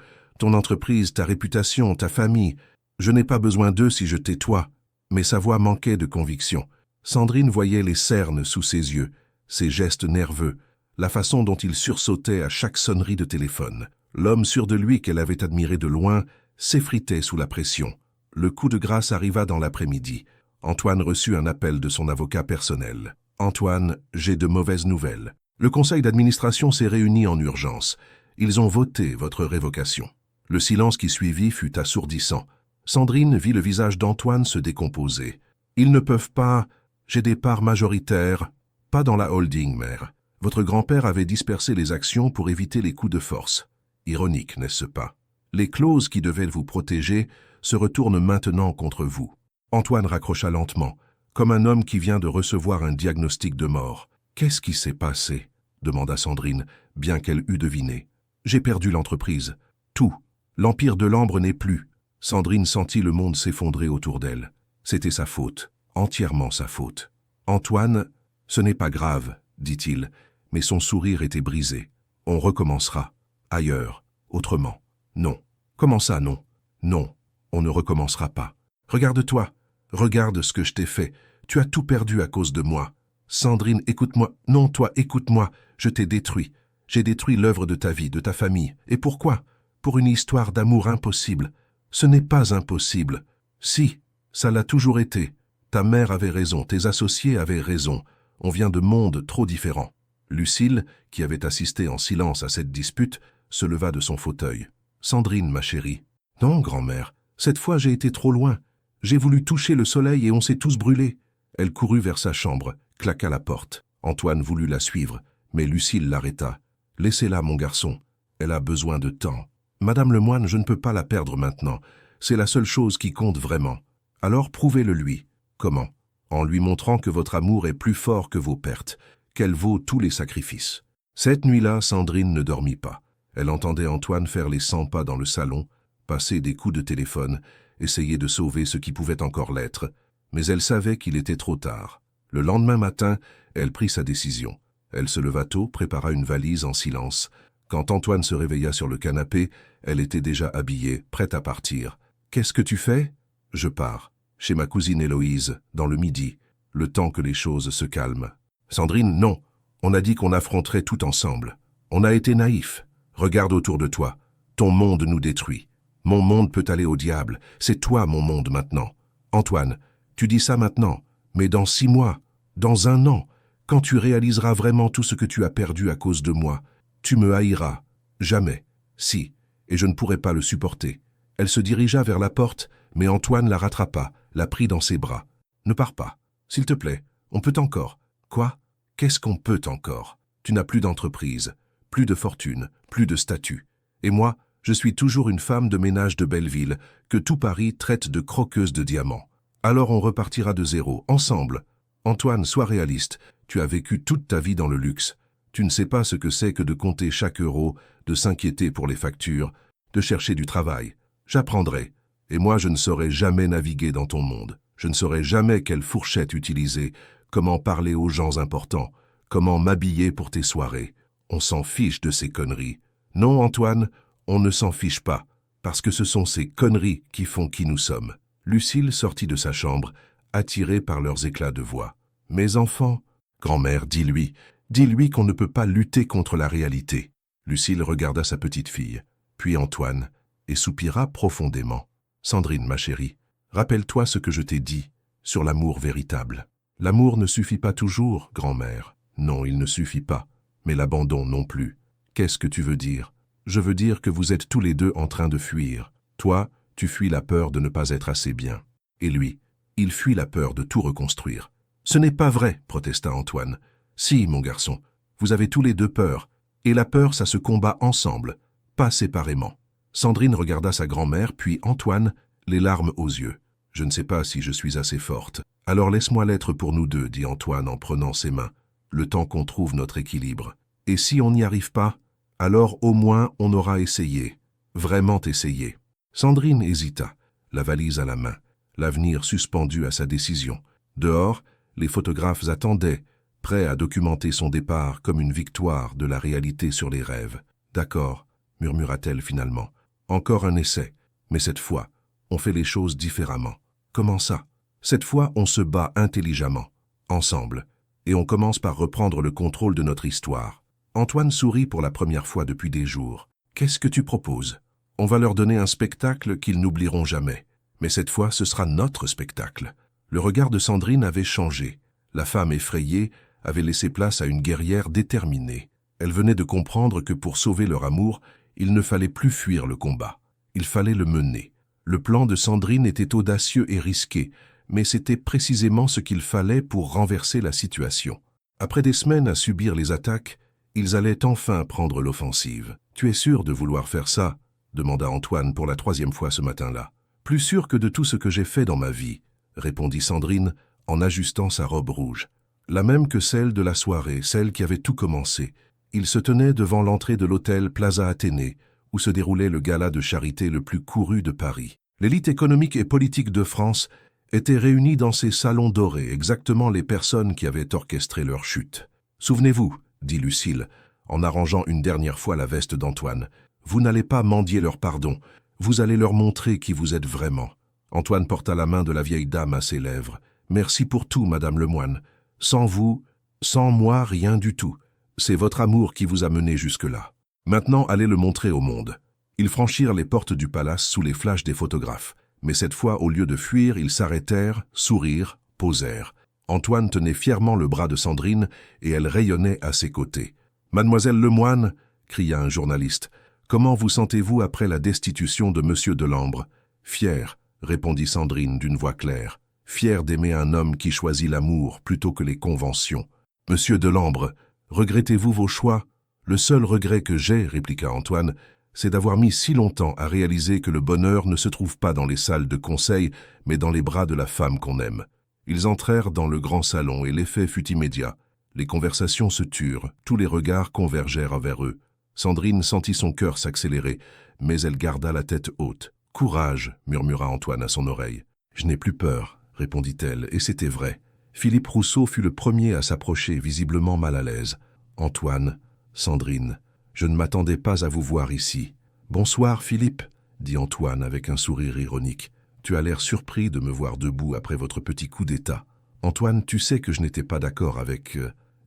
A: Ton entreprise, ta réputation, ta famille. Je n'ai pas besoin d'eux si je tais-toi. » Mais sa voix manquait de conviction. Sandrine voyait les cernes sous ses yeux, ses gestes nerveux, la façon dont il sursautait à chaque sonnerie de téléphone. L'homme sûr de lui qu'elle avait admiré de loin s'effritait sous la pression. Le coup de grâce arriva dans l'après-midi. Antoine reçut un appel de son avocat personnel. « Antoine, j'ai de mauvaises nouvelles. Le conseil d'administration s'est réuni en urgence. Ils ont voté votre révocation. » Le silence qui suivit fut assourdissant. Sandrine vit le visage d'Antoine se décomposer. « Ils ne peuvent pas... J'ai des parts majoritaires. »« Pas dans la holding, mère. Votre grand-père avait dispersé les actions pour éviter les coups de force. Ironique, n'est-ce pas? Les clauses qui devaient vous protéger se retournent maintenant contre vous. Antoine raccrocha lentement, comme un homme qui vient de recevoir un diagnostic de mort. « Qu'est-ce qui s'est passé ?» demanda Sandrine, bien qu'elle eût deviné. « J'ai perdu l'entreprise. Tout. L'empire de l'ambre n'est plus. » Sandrine sentit le monde s'effondrer autour d'elle. C'était sa faute, entièrement sa faute. « Antoine, ce n'est pas grave, dit-il, mais son sourire était brisé. On recommencera. Ailleurs, autrement. Non. Comment ça, non? Non, on ne recommencera pas. Regarde-toi. Regarde ce que je t'ai fait. Tu as tout perdu à cause de moi. Sandrine, écoute-moi. Non, toi, écoute-moi. Je t'ai détruit. J'ai détruit l'œuvre de ta vie, de ta famille. Et pourquoi? Pour une histoire d'amour impossible. Ce n'est pas impossible. Si, ça l'a toujours été. Ta mère avait raison, tes associés avaient raison. On vient de mondes trop différents. Lucille, qui avait assisté en silence à cette dispute, se leva de son fauteuil. « Sandrine, ma chérie. »« Non, grand-mère, cette fois j'ai été trop loin. J'ai voulu toucher le soleil et on s'est tous brûlés. » Elle courut vers sa chambre, claqua la porte. Antoine voulut la suivre, mais Lucille l'arrêta. « Laissez-la, mon garçon. Elle a besoin de temps. Madame Lemoine, je ne peux pas la perdre maintenant. C'est la seule chose qui compte vraiment. Alors prouvez-le lui. Comment? En lui montrant que votre amour est plus fort que vos pertes, qu'elle vaut tous les sacrifices. » Cette nuit-là, Sandrine ne dormit pas. Elle entendait Antoine faire les 100 pas dans le salon, passer des coups de téléphone, essayer de sauver ce qui pouvait encore l'être, mais elle savait qu'il était trop tard. Le lendemain matin, elle prit sa décision. Elle se leva tôt, prépara une valise en silence. Quand Antoine se réveilla sur le canapé, elle était déjà habillée, prête à partir. « Qu'est-ce que tu fais ?»« Je pars. Chez ma cousine Héloïse, dans le Midi, le temps que les choses se calment. »« Sandrine, non. On a dit qu'on affronterait tout ensemble. On a été naïfs. Regarde autour de toi. Ton monde nous détruit. Mon monde peut aller au diable. C'est toi mon monde maintenant. Antoine, tu dis ça maintenant, mais dans 6 mois, dans 1 an, quand tu réaliseras vraiment tout ce que tu as perdu à cause de moi, tu me haïras. Jamais. Si. Et je ne pourrai pas le supporter. » Elle se dirigea vers la porte, mais Antoine la rattrapa, la prit dans ses bras. « Ne pars pas. S'il te plaît, on peut encore. »« Quoi? Qu'est-ce qu'on peut encore? Tu n'as plus d'entreprise, plus de fortune, plus de statut. Et moi, je suis toujours une femme de ménage de Belleville, que tout Paris traite de croqueuse de diamants. Alors on repartira de zéro, ensemble. Antoine, sois réaliste. Tu as vécu toute ta vie dans le luxe. Tu ne sais pas ce que c'est que de compter chaque euro, de s'inquiéter pour les factures, de chercher du travail. J'apprendrai. Et moi, je ne saurais jamais naviguer dans ton monde. Je ne saurais jamais quelle fourchette utiliser, comment parler aux gens importants, comment m'habiller pour tes soirées. On s'en fiche de ces conneries. Non, Antoine, on ne s'en fiche pas, parce que ce sont ces conneries qui font qui nous sommes. » Lucille sortit de sa chambre, attirée par leurs éclats de voix. « Mes enfants, grand-mère, dis-lui qu'on ne peut pas lutter contre la réalité. » Lucille regarda sa petite fille, puis Antoine, et soupira profondément. « Sandrine, ma chérie, rappelle-toi ce que je t'ai dit sur l'amour véritable. L'amour ne suffit pas toujours, grand-mère. Non, il ne suffit pas. Mais l'abandon non plus. Qu'est-ce que tu veux dire? Je veux dire que vous êtes tous les deux en train de fuir. Toi, tu fuis la peur de ne pas être assez bien. Et lui, il fuit la peur de tout reconstruire. Ce n'est pas vrai, protesta Antoine. Si, mon garçon, vous avez tous les deux peur. Et la peur, ça se combat ensemble, pas séparément. Sandrine regarda sa grand-mère, puis Antoine, les larmes aux yeux. Je ne sais pas si je suis assez forte. Alors laisse-moi l'être pour nous deux, dit Antoine en prenant ses mains. Le temps qu'on trouve notre équilibre. Et si on n'y arrive pas, alors au moins on aura essayé, vraiment essayé. Sandrine hésita, la valise à la main, l'avenir suspendu à sa décision. Dehors, les photographes attendaient, prêts à documenter son départ comme une victoire de la réalité sur les rêves. « D'accord, » murmura-t-elle finalement. « Encore un essai, mais cette fois, on fait les choses différemment. » « Comment ça? » « Cette fois, on se bat intelligemment, ensemble. Et on commence par reprendre le contrôle de notre histoire. » Antoine sourit pour la première fois depuis des jours. « Qu'est-ce que tu proposes? On va leur donner un spectacle qu'ils n'oublieront jamais. Mais cette fois, ce sera notre spectacle. » Le regard de Sandrine avait changé. La femme effrayée avait laissé place à une guerrière déterminée. Elle venait de comprendre que pour sauver leur amour, il ne fallait plus fuir le combat. Il fallait le mener. Le plan de Sandrine était audacieux et risqué, mais c'était précisément ce qu'il fallait pour renverser la situation. Après des semaines à subir les attaques, ils allaient enfin prendre l'offensive. Tu es sûr de vouloir faire ça ?» demanda Antoine pour la 3e fois ce matin-là. « Plus sûr que de tout ce que j'ai fait dans ma vie », répondit Sandrine en ajustant sa robe rouge. La même que celle de la soirée, celle qui avait tout commencé. Il se tenait devant l'entrée de l'hôtel Plaza Athénée, où se déroulait le gala de charité le plus couru de Paris. L'élite économique et politique de France était réunie dans ces salons dorés, exactement les personnes qui avaient orchestré leur chute. « Souvenez-vous, » dit Lucile, en arrangeant une dernière fois la veste d'Antoine, « vous n'allez pas mendier leur pardon, vous allez leur montrer qui vous êtes vraiment. » Antoine porta la main de la vieille dame à ses lèvres. « Merci pour tout, Madame Lemoine. Sans vous, sans moi, rien du tout. C'est votre amour qui vous a mené jusque-là. Maintenant, allez le montrer au monde. » Ils franchirent les portes du palace sous les flashs des photographes. Mais cette fois, au lieu de fuir, ils s'arrêtèrent, sourirent, posèrent. Antoine tenait fièrement le bras de Sandrine et elle rayonnait à ses côtés. « Mademoiselle Lemoine !» cria un journaliste. « Comment vous sentez-vous après la destitution de Monsieur Delambre ?»« Fière » répondit Sandrine d'une voix claire. « Fière d'aimer un homme qui choisit l'amour plutôt que les conventions. »« Monsieur Delambre, regrettez-vous vos choix ?»« Le seul regret que j'ai, répliqua Antoine, c'est d'avoir mis si longtemps à réaliser que le bonheur ne se trouve pas dans les salles de conseil, mais dans les bras de la femme qu'on aime. » Ils entrèrent dans le grand salon et l'effet fut immédiat. Les conversations se turent, tous les regards convergèrent vers eux. Sandrine sentit son cœur s'accélérer, mais elle garda la tête haute. « Courage !» murmura Antoine à son oreille. « Je n'ai plus peur !» répondit-elle, et c'était vrai. Philippe Rousseau fut le premier à s'approcher, visiblement mal à l'aise. « Antoine, Sandrine, je ne m'attendais pas à vous voir ici. »« Bonsoir, Philippe, » dit Antoine avec un sourire ironique. « Tu as l'air surpris de me voir debout après votre petit coup d'état. Antoine, tu sais que je n'étais pas d'accord avec...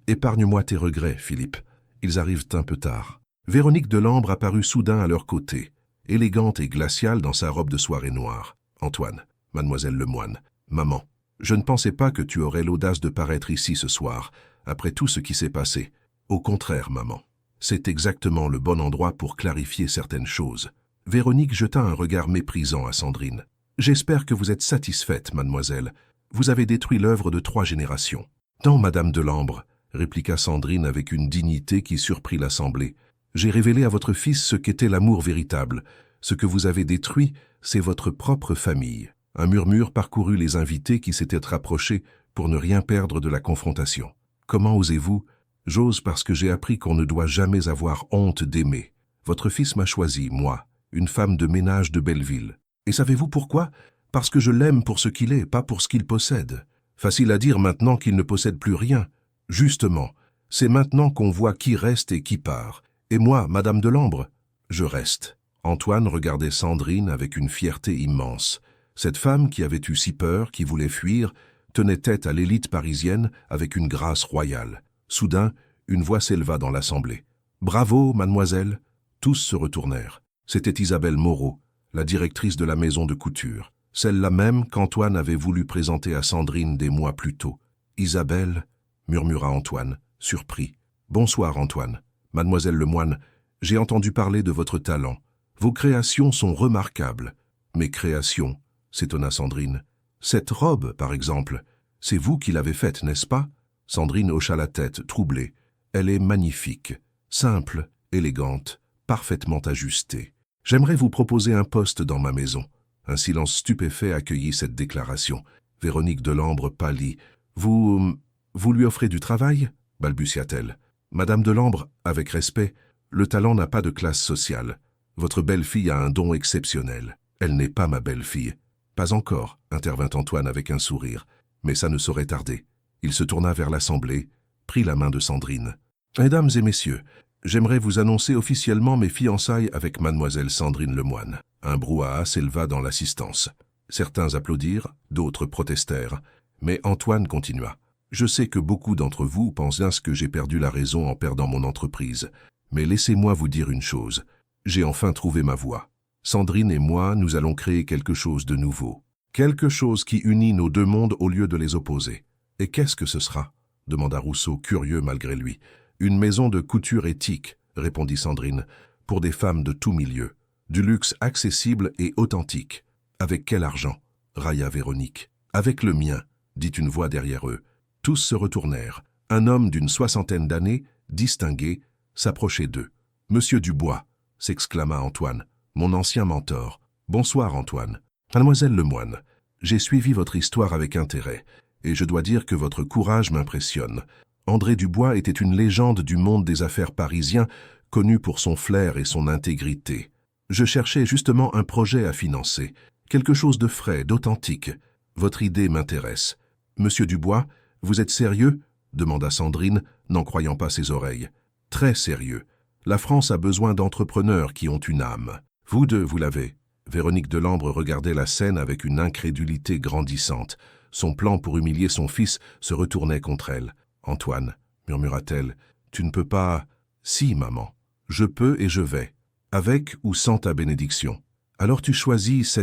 A: Épargne-moi tes regrets, Philippe. Ils arrivent un peu tard. » Véronique Delambre apparut soudain à leur côté, élégante et glaciale dans sa robe de soirée noire. « Antoine, Mademoiselle Lemoine, maman, je ne pensais pas que tu aurais l'audace de paraître ici ce soir, après tout ce qui s'est passé. Au contraire, maman, c'est exactement le bon endroit pour clarifier certaines choses. » Véronique jeta un regard méprisant à Sandrine. « J'espère que vous êtes satisfaite, mademoiselle. Vous avez détruit l'œuvre de 3 générations. »« Non, Madame Delambre, » répliqua Sandrine avec une dignité qui surprit l'assemblée. « J'ai révélé à votre fils ce qu'était l'amour véritable. Ce que vous avez détruit, c'est votre propre famille. » Un murmure parcourut les invités qui s'étaient rapprochés pour ne rien perdre de la confrontation. « Comment osez-vous ? J'ose parce que j'ai appris qu'on ne doit jamais avoir honte d'aimer. Votre fils m'a choisi, moi, une femme de ménage de Belleville. Et savez-vous pourquoi ? Parce que je l'aime pour ce qu'il est, pas pour ce qu'il possède. Facile à dire maintenant qu'il ne possède plus rien. Justement, c'est maintenant qu'on voit qui reste et qui part. Et moi, Madame Delambre, je reste. » Antoine regardait Sandrine avec une fierté immense. Cette femme qui avait eu si peur, qui voulait fuir, tenait tête à l'élite parisienne avec une grâce royale. Soudain, une voix s'éleva dans l'assemblée. « Bravo, mademoiselle !» Tous se retournèrent. C'était Isabelle Moreau, la directrice de la maison de couture, celle-là même qu'Antoine avait voulu présenter à Sandrine des mois plus tôt. « Isabelle !» murmura Antoine, surpris. « Bonsoir, Antoine. Mademoiselle Lemoine, j'ai entendu parler de votre talent. Vos créations sont remarquables. »« Mes créations ?» s'étonna Sandrine. « Cette robe, par exemple, c'est vous qui l'avez faite, n'est-ce pas ?» Sandrine hocha la tête, troublée. « Elle est magnifique, simple, élégante, parfaitement ajustée. J'aimerais vous proposer un poste dans ma maison. » Un silence stupéfait accueillit cette déclaration. Véronique Delambre pâlit. « Vous lui offrez du travail ?» balbutia-t-elle. « Madame Delambre, avec respect, le talent n'a pas de classe sociale. Votre belle-fille a un don exceptionnel. Elle n'est pas ma belle-fille. »« Pas encore, » intervint Antoine avec un sourire. « Mais ça ne saurait tarder. » Il se tourna vers l'assemblée, prit la main de Sandrine. « Mesdames et messieurs, j'aimerais vous annoncer officiellement mes fiançailles avec mademoiselle Sandrine Lemoine. » Un brouhaha s'éleva dans l'assistance. Certains applaudirent, d'autres protestèrent. Mais Antoine continua. « Je sais que beaucoup d'entre vous pensent que j'ai perdu la raison en perdant mon entreprise. Mais laissez-moi vous dire une chose. J'ai enfin trouvé ma voie. Sandrine et moi, nous allons créer quelque chose de nouveau. Quelque chose qui unit nos 2 mondes au lieu de les opposer. » « Et qu'est-ce que ce sera ?» demanda Rousseau, curieux malgré lui. « Une maison de couture éthique, » répondit Sandrine, « pour des femmes de tout milieu. Du luxe accessible et authentique. »« Avec quel argent ?» railla Véronique. « Avec le mien, » dit une voix derrière eux. Tous se retournèrent. Un homme d'une 60aine d'années, distingué, s'approchait d'eux. « Monsieur Dubois, » s'exclama Antoine, mon ancien mentor. Bonsoir Antoine. Mademoiselle Lemoine, j'ai suivi votre histoire avec intérêt, et je dois dire que votre courage m'impressionne. André Dubois était une légende du monde des affaires parisien, connu pour son flair et son intégrité. Je cherchais justement un projet à financer, quelque chose de frais, d'authentique. Votre idée m'intéresse. Monsieur Dubois, vous êtes sérieux ? Demanda Sandrine, n'en croyant pas ses oreilles. Très sérieux. La France a besoin d'entrepreneurs qui ont une âme. Vous deux, vous l'avez. Véronique Delambre regardait la scène avec une incrédulité grandissante. Son plan pour humilier son fils se retournait contre elle. « Antoine, murmura-t-elle, tu ne peux pas… »« Si, maman, je peux et je vais, avec ou sans ta bénédiction. Alors tu choisis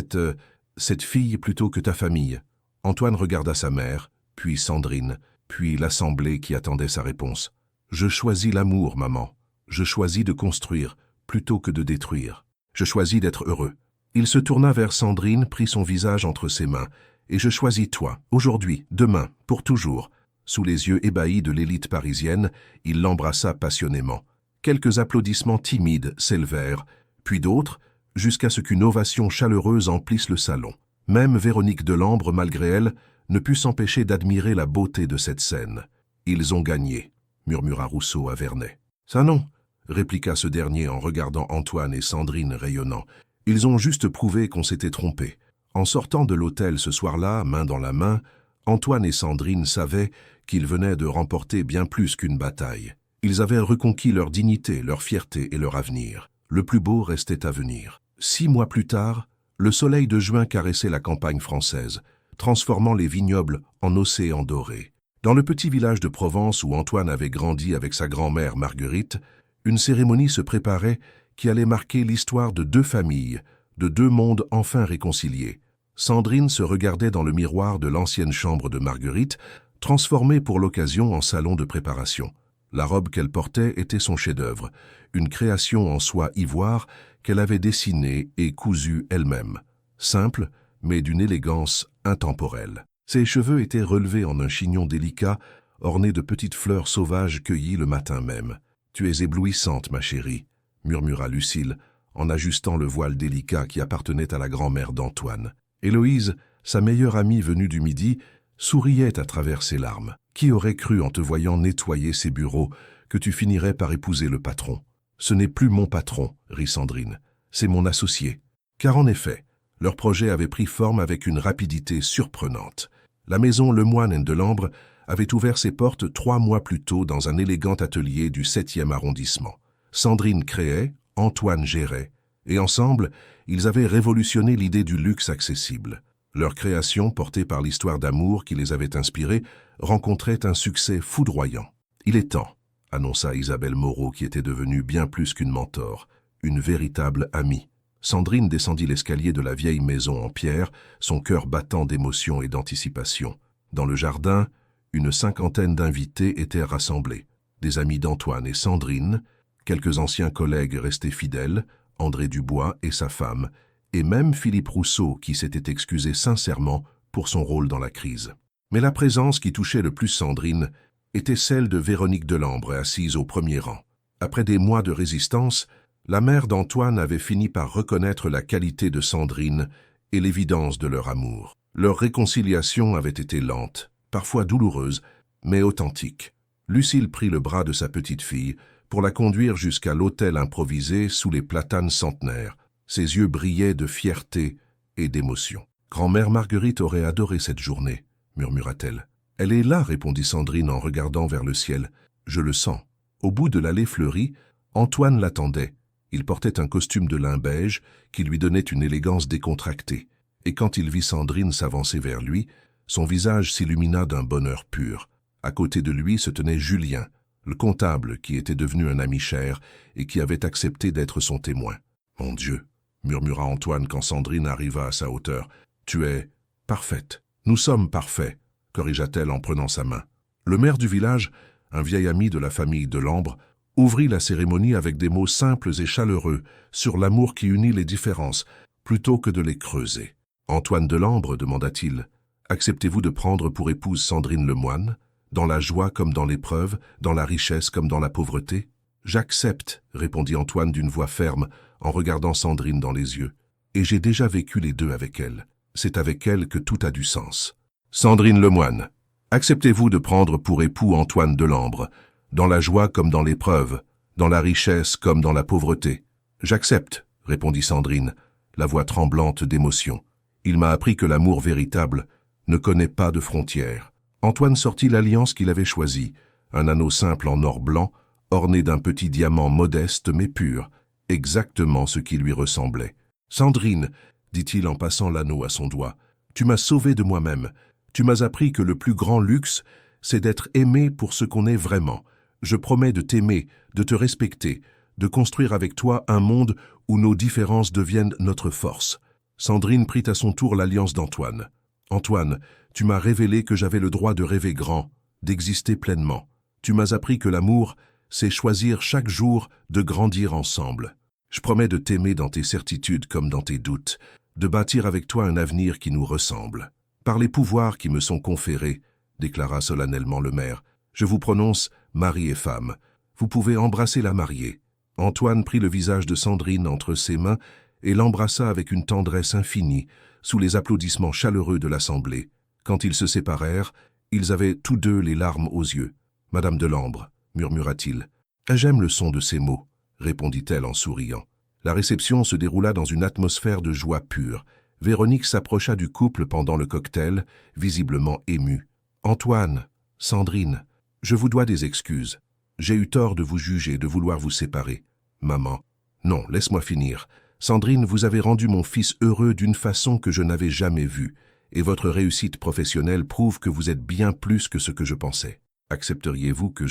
A: cette fille plutôt que ta famille. » Antoine regarda sa mère, puis Sandrine, puis l'assemblée qui attendait sa réponse. « Je choisis l'amour, maman. Je choisis de construire, plutôt que de détruire. Je choisis d'être heureux. » Il se tourna vers Sandrine, prit son visage entre ses mains. « Et je choisis toi, aujourd'hui, demain, pour toujours. » Sous les yeux ébahis de l'élite parisienne, il l'embrassa passionnément. Quelques applaudissements timides s'élevèrent, puis d'autres, jusqu'à ce qu'une ovation chaleureuse emplisse le salon. Même Véronique Delambre, malgré elle, ne put s'empêcher d'admirer la beauté de cette scène. « Ils ont gagné », murmura Rousseau à Vernet. « Ça non », répliqua ce dernier en regardant Antoine et Sandrine rayonnant. « Ils ont juste prouvé qu'on s'était trompé. » En sortant de l'hôtel ce soir-là, main dans la main, Antoine et Sandrine savaient qu'ils venaient de remporter bien plus qu'une bataille. Ils avaient reconquis leur dignité, leur fierté et leur avenir. Le plus beau restait à venir. 6 mois plus tard, le soleil de juin caressait la campagne française, transformant les vignobles en océans dorés. Dans le petit village de Provence où Antoine avait grandi avec sa grand-mère Marguerite, une cérémonie se préparait qui allait marquer l'histoire de 2 familles, de 2 mondes enfin réconciliés. Sandrine se regardait dans le miroir de l'ancienne chambre de Marguerite, transformée pour l'occasion en salon de préparation. La robe qu'elle portait était son chef-d'œuvre, une création en soie ivoire qu'elle avait dessinée et cousue elle-même. Simple, mais d'une élégance intemporelle. Ses cheveux étaient relevés en un chignon délicat, orné de petites fleurs sauvages cueillies le matin même. « Tu es éblouissante, ma chérie », murmura Lucille, en ajustant le voile délicat qui appartenait à la grand-mère d'Antoine. Héloïse, sa meilleure amie venue du Midi, souriait à travers ses larmes. Qui aurait cru en te voyant nettoyer ses bureaux que tu finirais par épouser le patron? Ce n'est plus mon patron, rit Sandrine, c'est mon associé. Car en effet, leur projet avait pris forme avec une rapidité surprenante. La maison Lemoine & Delambre avait ouvert ses portes 3 mois plus tôt dans un élégant atelier du 7e arrondissement. Sandrine créait, Antoine gérait, et ensemble, ils avaient révolutionné l'idée du luxe accessible. Leur création, portée par l'histoire d'amour qui les avait inspirés, rencontrait un succès foudroyant. « Il est temps », annonça Isabelle Moreau qui était devenue bien plus qu'une mentor, une véritable amie. Sandrine descendit l'escalier de la vieille maison en pierre, son cœur battant d'émotion et d'anticipation. Dans le jardin, une 50aine d'invités étaient rassemblés. Des amis d'Antoine et Sandrine, quelques anciens collègues restés fidèles, André Dubois et sa femme, et même Philippe Rousseau qui s'était excusé sincèrement pour son rôle dans la crise. Mais la présence qui touchait le plus Sandrine était celle de Véronique Delambre assise au premier rang. Après des mois de résistance, la mère d'Antoine avait fini par reconnaître la qualité de Sandrine et l'évidence de leur amour. Leur réconciliation avait été lente, parfois douloureuse, mais authentique. Lucille prit le bras de sa petite fille pour la conduire jusqu'à l'hôtel improvisé sous les platanes centenaires. Ses yeux brillaient de fierté et d'émotion. « Grand-mère Marguerite aurait adoré cette journée », murmura-t-elle. « Elle est là », répondit Sandrine en regardant vers le ciel. « Je le sens. » Au bout de l'allée fleurie, Antoine l'attendait. Il portait un costume de lin beige qui lui donnait une élégance décontractée. Et quand il vit Sandrine s'avancer vers lui, son visage s'illumina d'un bonheur pur. À côté de lui se tenait Julien, le comptable qui était devenu un ami cher et qui avait accepté d'être son témoin. « Mon Dieu !» murmura Antoine quand Sandrine arriva à sa hauteur. « Tu es parfaite. Nous sommes parfaits, » corrigea-t-elle en prenant sa main. Le maire du village, un vieil ami de la famille Delambre, ouvrit la cérémonie avec des mots simples et chaleureux sur l'amour qui unit les différences, plutôt que de les creuser. « Antoine Delambre, demanda-t-il, acceptez-vous de prendre pour épouse Sandrine Lemoine, dans la joie comme dans l'épreuve, dans la richesse comme dans la pauvreté ?»« J'accepte, répondit Antoine d'une voix ferme, en regardant Sandrine dans les yeux. Et j'ai déjà vécu les deux avec elle. C'est avec elle que tout a du sens. Sandrine Lemoine, acceptez-vous de prendre pour époux Antoine Delambre, dans la joie comme dans l'épreuve, dans la richesse comme dans la pauvreté? J'accepte, répondit Sandrine, la voix tremblante d'émotion. Il m'a appris que l'amour véritable ne connaît pas de frontières. Antoine sortit l'alliance qu'il avait choisie, un anneau simple en or blanc, orné d'un petit diamant modeste mais pur, exactement ce qui lui ressemblait. « Sandrine, dit-il en passant l'anneau à son doigt, tu m'as sauvé de moi-même. Tu m'as appris que le plus grand luxe, c'est d'être aimé pour ce qu'on est vraiment. Je promets de t'aimer, de te respecter, de construire avec toi un monde où nos différences deviennent notre force. » Sandrine prit à son tour l'alliance d'Antoine. « Antoine, tu m'as révélé que j'avais le droit de rêver grand, d'exister pleinement. Tu m'as appris que l'amour, c'est choisir chaque jour de grandir ensemble. Je promets de t'aimer dans tes certitudes comme dans tes doutes, de bâtir avec toi un avenir qui nous ressemble. Par les pouvoirs qui me sont conférés, déclara solennellement le maire, je vous prononce mari et femme. Vous pouvez embrasser la mariée. » Antoine prit le visage de Sandrine entre ses mains et l'embrassa avec une tendresse infinie, sous les applaudissements chaleureux de l'assemblée. Quand ils se séparèrent, ils avaient tous deux les larmes aux yeux. « Madame Delambre, murmura-t-il. « J'aime le son de ces mots, répondit-elle en souriant. La réception se déroula dans une atmosphère de joie pure. Véronique s'approcha du couple pendant le cocktail, visiblement émue. « Antoine, Sandrine, je vous dois des excuses. J'ai eu tort de vous juger, de vouloir vous séparer. Maman, non, laisse-moi finir. Sandrine, vous avez rendu mon fils heureux d'une façon que je n'avais jamais vue, et votre réussite professionnelle prouve que vous êtes bien plus que ce que je pensais. Accepteriez-vous que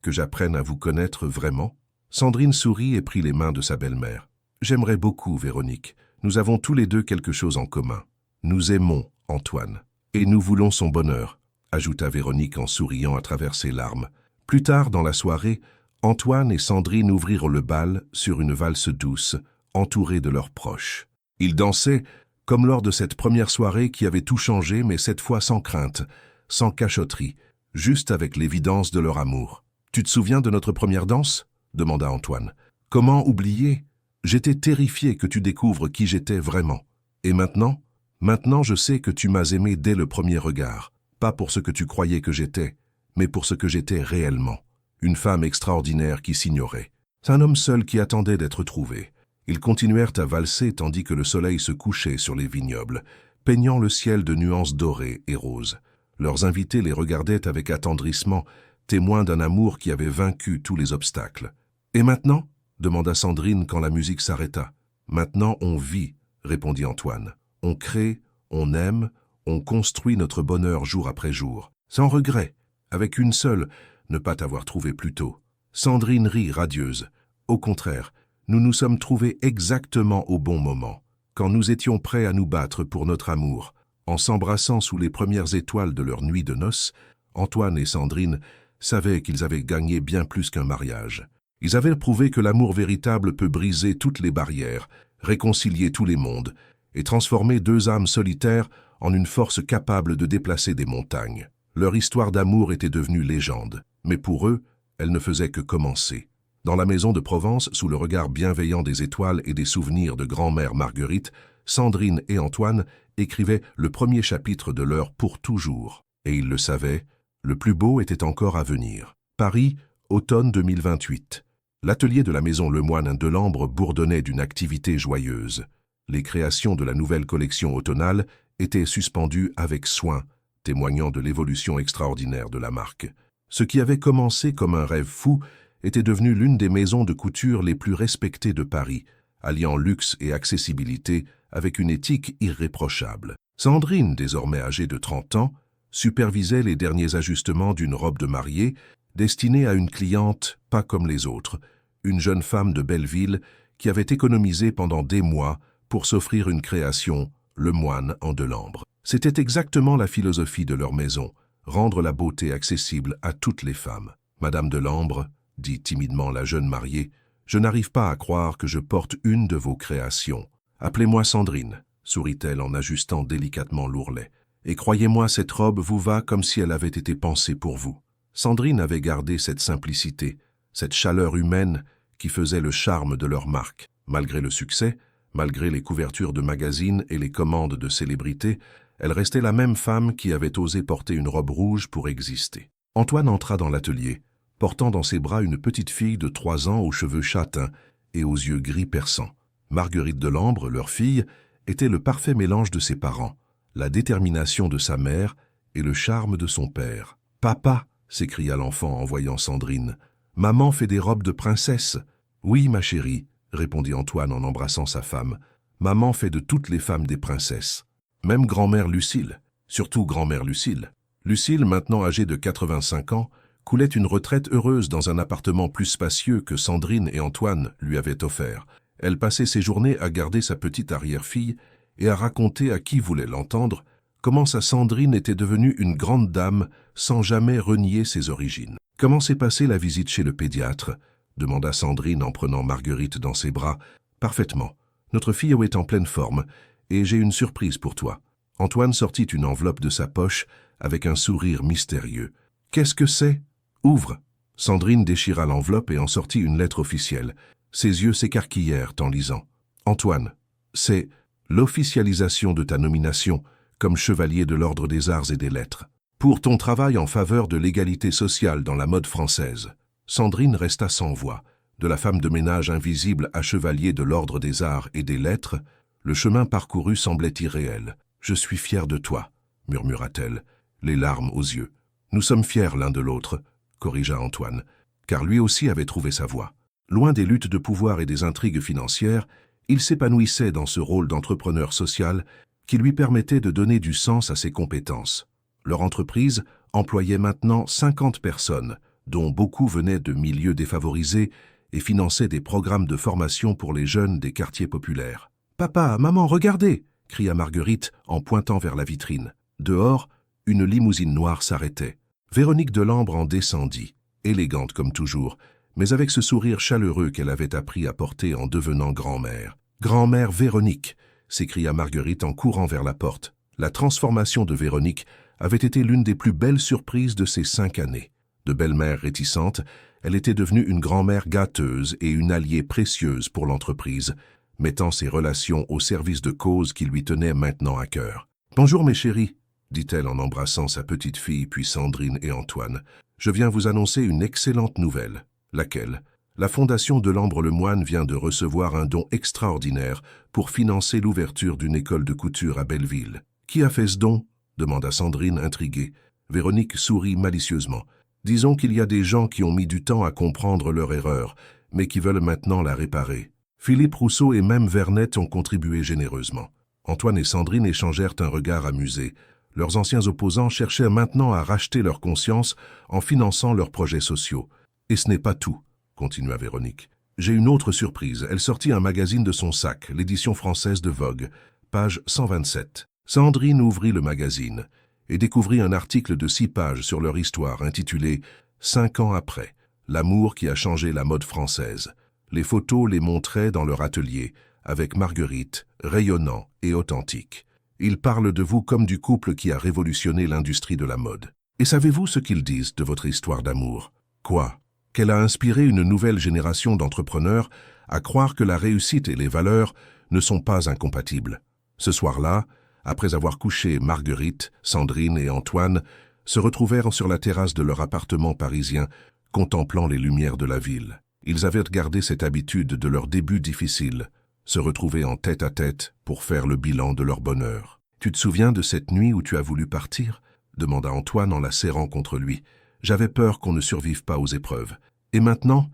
A: j'apprenne à vous connaître vraiment ?» Sandrine sourit et prit les mains de sa belle-mère. « J'aimerais beaucoup, Véronique. Nous avons tous les deux quelque chose en commun. Nous aimons Antoine. Et nous voulons son bonheur, » ajouta Véronique en souriant à travers ses larmes. Plus tard dans la soirée, Antoine et Sandrine ouvrirent le bal sur une valse douce, entourés de leurs proches. Ils dansaient comme lors de cette première soirée qui avait tout changé, mais cette fois sans crainte, sans cachotterie, juste avec l'évidence de leur amour. « Tu te souviens de notre première danse ?» demanda Antoine. « Comment oublier? J'étais terrifié que tu découvres qui j'étais vraiment. Et maintenant? Maintenant je sais que tu m'as aimé dès le premier regard, pas pour ce que tu croyais que j'étais, mais pour ce que j'étais réellement. Une femme extraordinaire qui s'ignorait. C'est un homme seul qui attendait d'être trouvé. » Ils continuèrent à valser tandis que le soleil se couchait sur les vignobles, peignant le ciel de nuances dorées et roses. Leurs invités les regardaient avec attendrissement, témoins d'un amour qui avait vaincu tous les obstacles. « Et maintenant ?» demanda Sandrine quand la musique s'arrêta. « Maintenant on vit, » répondit Antoine. « On crée, on aime, on construit notre bonheur jour après jour. Sans regret, avec une seule, ne pas t'avoir trouvé plus tôt. » Sandrine rit radieuse. « Au contraire, nous nous sommes trouvés exactement au bon moment, quand nous étions prêts à nous battre pour notre amour. » En s'embrassant sous les premières étoiles de leur nuit de noces, Antoine et Sandrine savaient qu'ils avaient gagné bien plus qu'un mariage. Ils avaient prouvé que l'amour véritable peut briser toutes les barrières, réconcilier tous les mondes, et transformer deux âmes solitaires en une force capable de déplacer des montagnes. Leur histoire d'amour était devenue légende, mais pour eux, elle ne faisait que commencer. Dans la maison de Provence, sous le regard bienveillant des étoiles et des souvenirs de grand-mère Marguerite, Sandrine et Antoine écrivaient le premier chapitre de leur Pour toujours. Et ils le savaient, le plus beau était encore à venir. Paris, automne 2028. L'atelier de la maison Lemoine Delambre bourdonnait d'une activité joyeuse. Les créations de la nouvelle collection automnale étaient suspendues avec soin, témoignant de l'évolution extraordinaire de la marque. Ce qui avait commencé comme un rêve fou était devenu l'une des maisons de couture les plus respectées de Paris, alliant luxe et accessibilité avec une éthique irréprochable. Sandrine, désormais âgée de 30 ans, supervisait les derniers ajustements d'une robe de mariée destinée à une cliente pas comme les autres, une jeune femme de Belleville qui avait économisé pendant des mois pour s'offrir une création, le moine en Delambre. C'était exactement la philosophie de leur maison, rendre la beauté accessible à toutes les femmes. « Madame Delambre, » dit timidement la jeune mariée, « je n'arrive pas à croire que je porte une de vos créations. Appelez-moi Sandrine, » sourit-elle en ajustant délicatement l'ourlet. « Et croyez-moi, cette robe vous va comme si elle avait été pensée pour vous. » Sandrine avait gardé cette simplicité, cette chaleur humaine qui faisait le charme de leur marque. Malgré le succès, malgré les couvertures de magazines et les commandes de célébrités, elle restait la même femme qui avait osé porter une robe rouge pour exister. Antoine entra dans l'atelier, portant dans ses bras une petite fille de 3 ans aux cheveux châtains et aux yeux gris perçants. Marguerite Delambre, leur fille, était le parfait mélange de ses parents, la détermination de sa mère et le charme de son père. « Papa !» s'écria l'enfant en voyant Sandrine. « Maman fait des robes de princesse. »« Oui, ma chérie, » répondit Antoine en embrassant sa femme. « Maman fait de toutes les femmes des princesses. Même grand-mère Lucille, surtout grand-mère Lucille. » Lucille, maintenant âgée de 85 ans, coulait une retraite heureuse dans un appartement plus spacieux que Sandrine et Antoine lui avaient offert. Elle passait ses journées à garder sa petite arrière-fille et à raconter à qui voulait l'entendre comment sa Sandrine était devenue une grande dame sans jamais renier ses origines. « Comment s'est passée la visite chez le pédiatre ?» demanda Sandrine en prenant Marguerite dans ses bras. « Parfaitement. Notre fille est en pleine forme et j'ai une surprise pour toi. » Antoine sortit une enveloppe de sa poche avec un sourire mystérieux. « Qu'est-ce que c'est ? Ouvre !» Sandrine déchira l'enveloppe et en sortit une lettre officielle. Ses yeux s'écarquillèrent en lisant. « Antoine, c'est l'officialisation de ta nomination comme chevalier de l'Ordre des Arts et des Lettres. Pour ton travail en faveur de l'égalité sociale dans la mode française. » Sandrine resta sans voix. De la femme de ménage invisible à chevalier de l'Ordre des Arts et des Lettres, le chemin parcouru semblait irréel. « Je suis fière de toi, » murmura-t-elle, les larmes aux yeux. « Nous sommes fiers l'un de l'autre, » corrigea Antoine, car lui aussi avait trouvé sa voie. Loin des luttes de pouvoir et des intrigues financières, il s'épanouissait dans ce rôle d'entrepreneur social qui lui permettait de donner du sens à ses compétences. Leur entreprise employait maintenant 50 personnes, dont beaucoup venaient de milieux défavorisés et finançait des programmes de formation pour les jeunes des quartiers populaires. « Papa, maman, regardez !» cria Marguerite en pointant vers la vitrine. Dehors, une limousine noire s'arrêtait. Véronique Delambre en descendit, élégante comme toujours, mais avec ce sourire chaleureux qu'elle avait appris à porter en devenant grand-mère. « Grand-mère Véronique !» s'écria Marguerite en courant vers la porte. La transformation de Véronique avait été l'une des plus belles surprises de ces 5 années. De belle-mère réticente, elle était devenue une grand-mère gâteuse et une alliée précieuse pour l'entreprise, mettant ses relations au service de causes qui lui tenaient maintenant à cœur. « Bonjour mes chéris !» dit-elle en embrassant sa petite fille puis Sandrine et Antoine. « Je viens vous annoncer une excellente nouvelle. » « Laquelle ? » La Fondation Delambre-Lemoine vient de recevoir un don extraordinaire pour financer l'ouverture d'une école de couture à Belleville. « Qui a fait ce don ?» demanda Sandrine intriguée. Véronique sourit malicieusement. « Disons qu'il y a des gens qui ont mis du temps à comprendre leur erreur, mais qui veulent maintenant la réparer. Philippe Rousseau et même Vernet ont contribué généreusement. » Antoine et Sandrine échangèrent un regard amusé. Leurs anciens opposants cherchaient maintenant à racheter leur conscience en finançant leurs projets sociaux. « Et ce n'est pas tout, » continua Véronique. « J'ai une autre surprise. Elle sortit un magazine de son sac, l'édition française de Vogue, page 127. » Sandrine ouvrit le magazine et découvrit un article de 6 pages sur leur histoire intitulé « 5 ans après, l'amour qui a changé la mode française ». Les photos les montraient dans leur atelier, avec Marguerite, rayonnant et authentique. Ils parlent de vous comme du couple qui a révolutionné l'industrie de la mode. Et savez-vous ce qu'ils disent de votre histoire d'amour ? Quoi ? Qu'elle a inspiré une nouvelle génération d'entrepreneurs à croire que la réussite et les valeurs ne sont pas incompatibles. Ce soir-là, après avoir couché, Marguerite, Sandrine et Antoine se retrouvèrent sur la terrasse de leur appartement parisien, contemplant les lumières de la ville. Ils avaient gardé cette habitude de leur début difficile, se retrouver en tête-à-tête pour faire le bilan de leur bonheur. « Tu te souviens de cette nuit où tu as voulu partir ?» demanda Antoine en la serrant contre lui. « J'avais peur qu'on ne survive pas aux épreuves. Et maintenant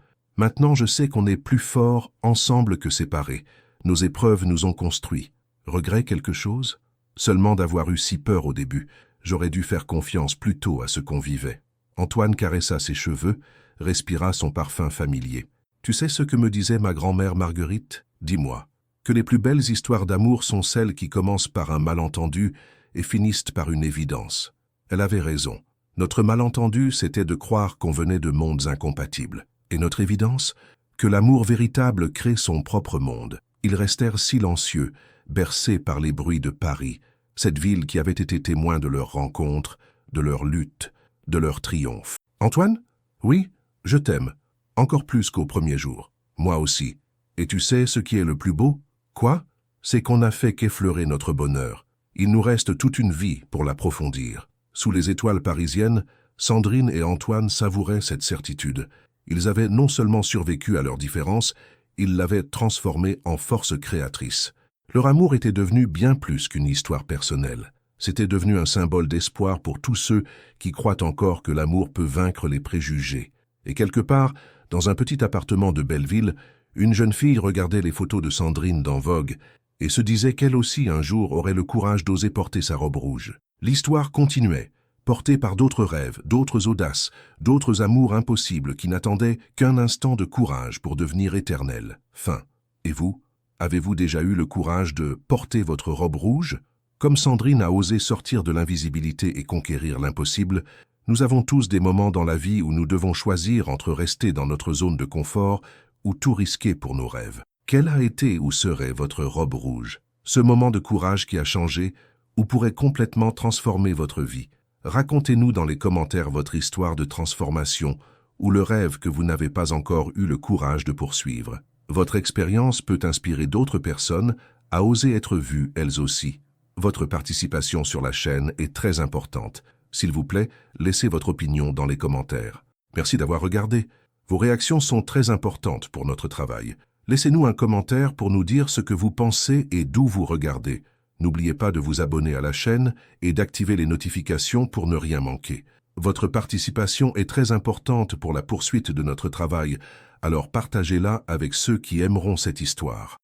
A: je sais qu'on est plus forts ensemble que séparés. Nos épreuves nous ont construits. Regret quelque chose ? Seulement d'avoir eu si peur au début. J'aurais dû faire confiance plus tôt à ce qu'on vivait. » Antoine caressa ses cheveux, respira son parfum familier. « Tu sais ce que me disait ma grand-mère Marguerite ? Dis-moi, que les plus belles histoires d'amour sont celles qui commencent par un malentendu et finissent par une évidence. » Elle avait raison. Notre malentendu, c'était de croire qu'on venait de mondes incompatibles. Et notre évidence, que l'amour véritable crée son propre monde. Ils restèrent silencieux, bercés par les bruits de Paris, cette ville qui avait été témoin de leur rencontre, de leur lutte, de leur triomphe. « Antoine ? Oui, je t'aime. Encore plus qu'au premier jour. Moi aussi. Et tu sais ce qui est le plus beau? Quoi? C'est qu'on n'a fait qu'effleurer notre bonheur. Il nous reste toute une vie pour l'approfondir. Sous les étoiles parisiennes, Sandrine et Antoine savouraient cette certitude. Ils avaient non seulement survécu à leurs différences, ils l'avaient transformée en force créatrice. Leur amour était devenu bien plus qu'une histoire personnelle. C'était devenu un symbole d'espoir pour tous ceux qui croient encore que l'amour peut vaincre les préjugés. Et quelque part, dans un petit appartement de Belleville, une jeune fille regardait les photos de Sandrine dans Vogue et se disait qu'elle aussi un jour aurait le courage d'oser porter sa robe rouge. L'histoire continuait, portée par d'autres rêves, d'autres audaces, d'autres amours impossibles qui n'attendaient qu'un instant de courage pour devenir éternels. Fin. Et vous, avez-vous déjà eu le courage de porter votre robe rouge? Comme Sandrine a osé sortir de l'invisibilité et conquérir l'impossible, nous avons tous des moments dans la vie où nous devons choisir entre rester dans notre zone de confort ou tout risquer pour nos rêves. Quelle a été ou serait votre robe rouge? Ce moment de courage qui a changé ou pourrait complètement transformer votre vie? Racontez-nous dans les commentaires votre histoire de transformation ou le rêve que vous n'avez pas encore eu le courage de poursuivre. Votre expérience peut inspirer d'autres personnes à oser être vues elles aussi. Votre participation sur la chaîne est très importante. S'il vous plaît, laissez votre opinion dans les commentaires. Merci d'avoir regardé. Vos réactions sont très importantes pour notre travail. Laissez-nous un commentaire pour nous dire ce que vous pensez et d'où vous regardez. N'oubliez pas de vous abonner à la chaîne et d'activer les notifications pour ne rien manquer. Votre participation est très importante pour la poursuite de notre travail, alors partagez-la avec ceux qui aimeront cette histoire.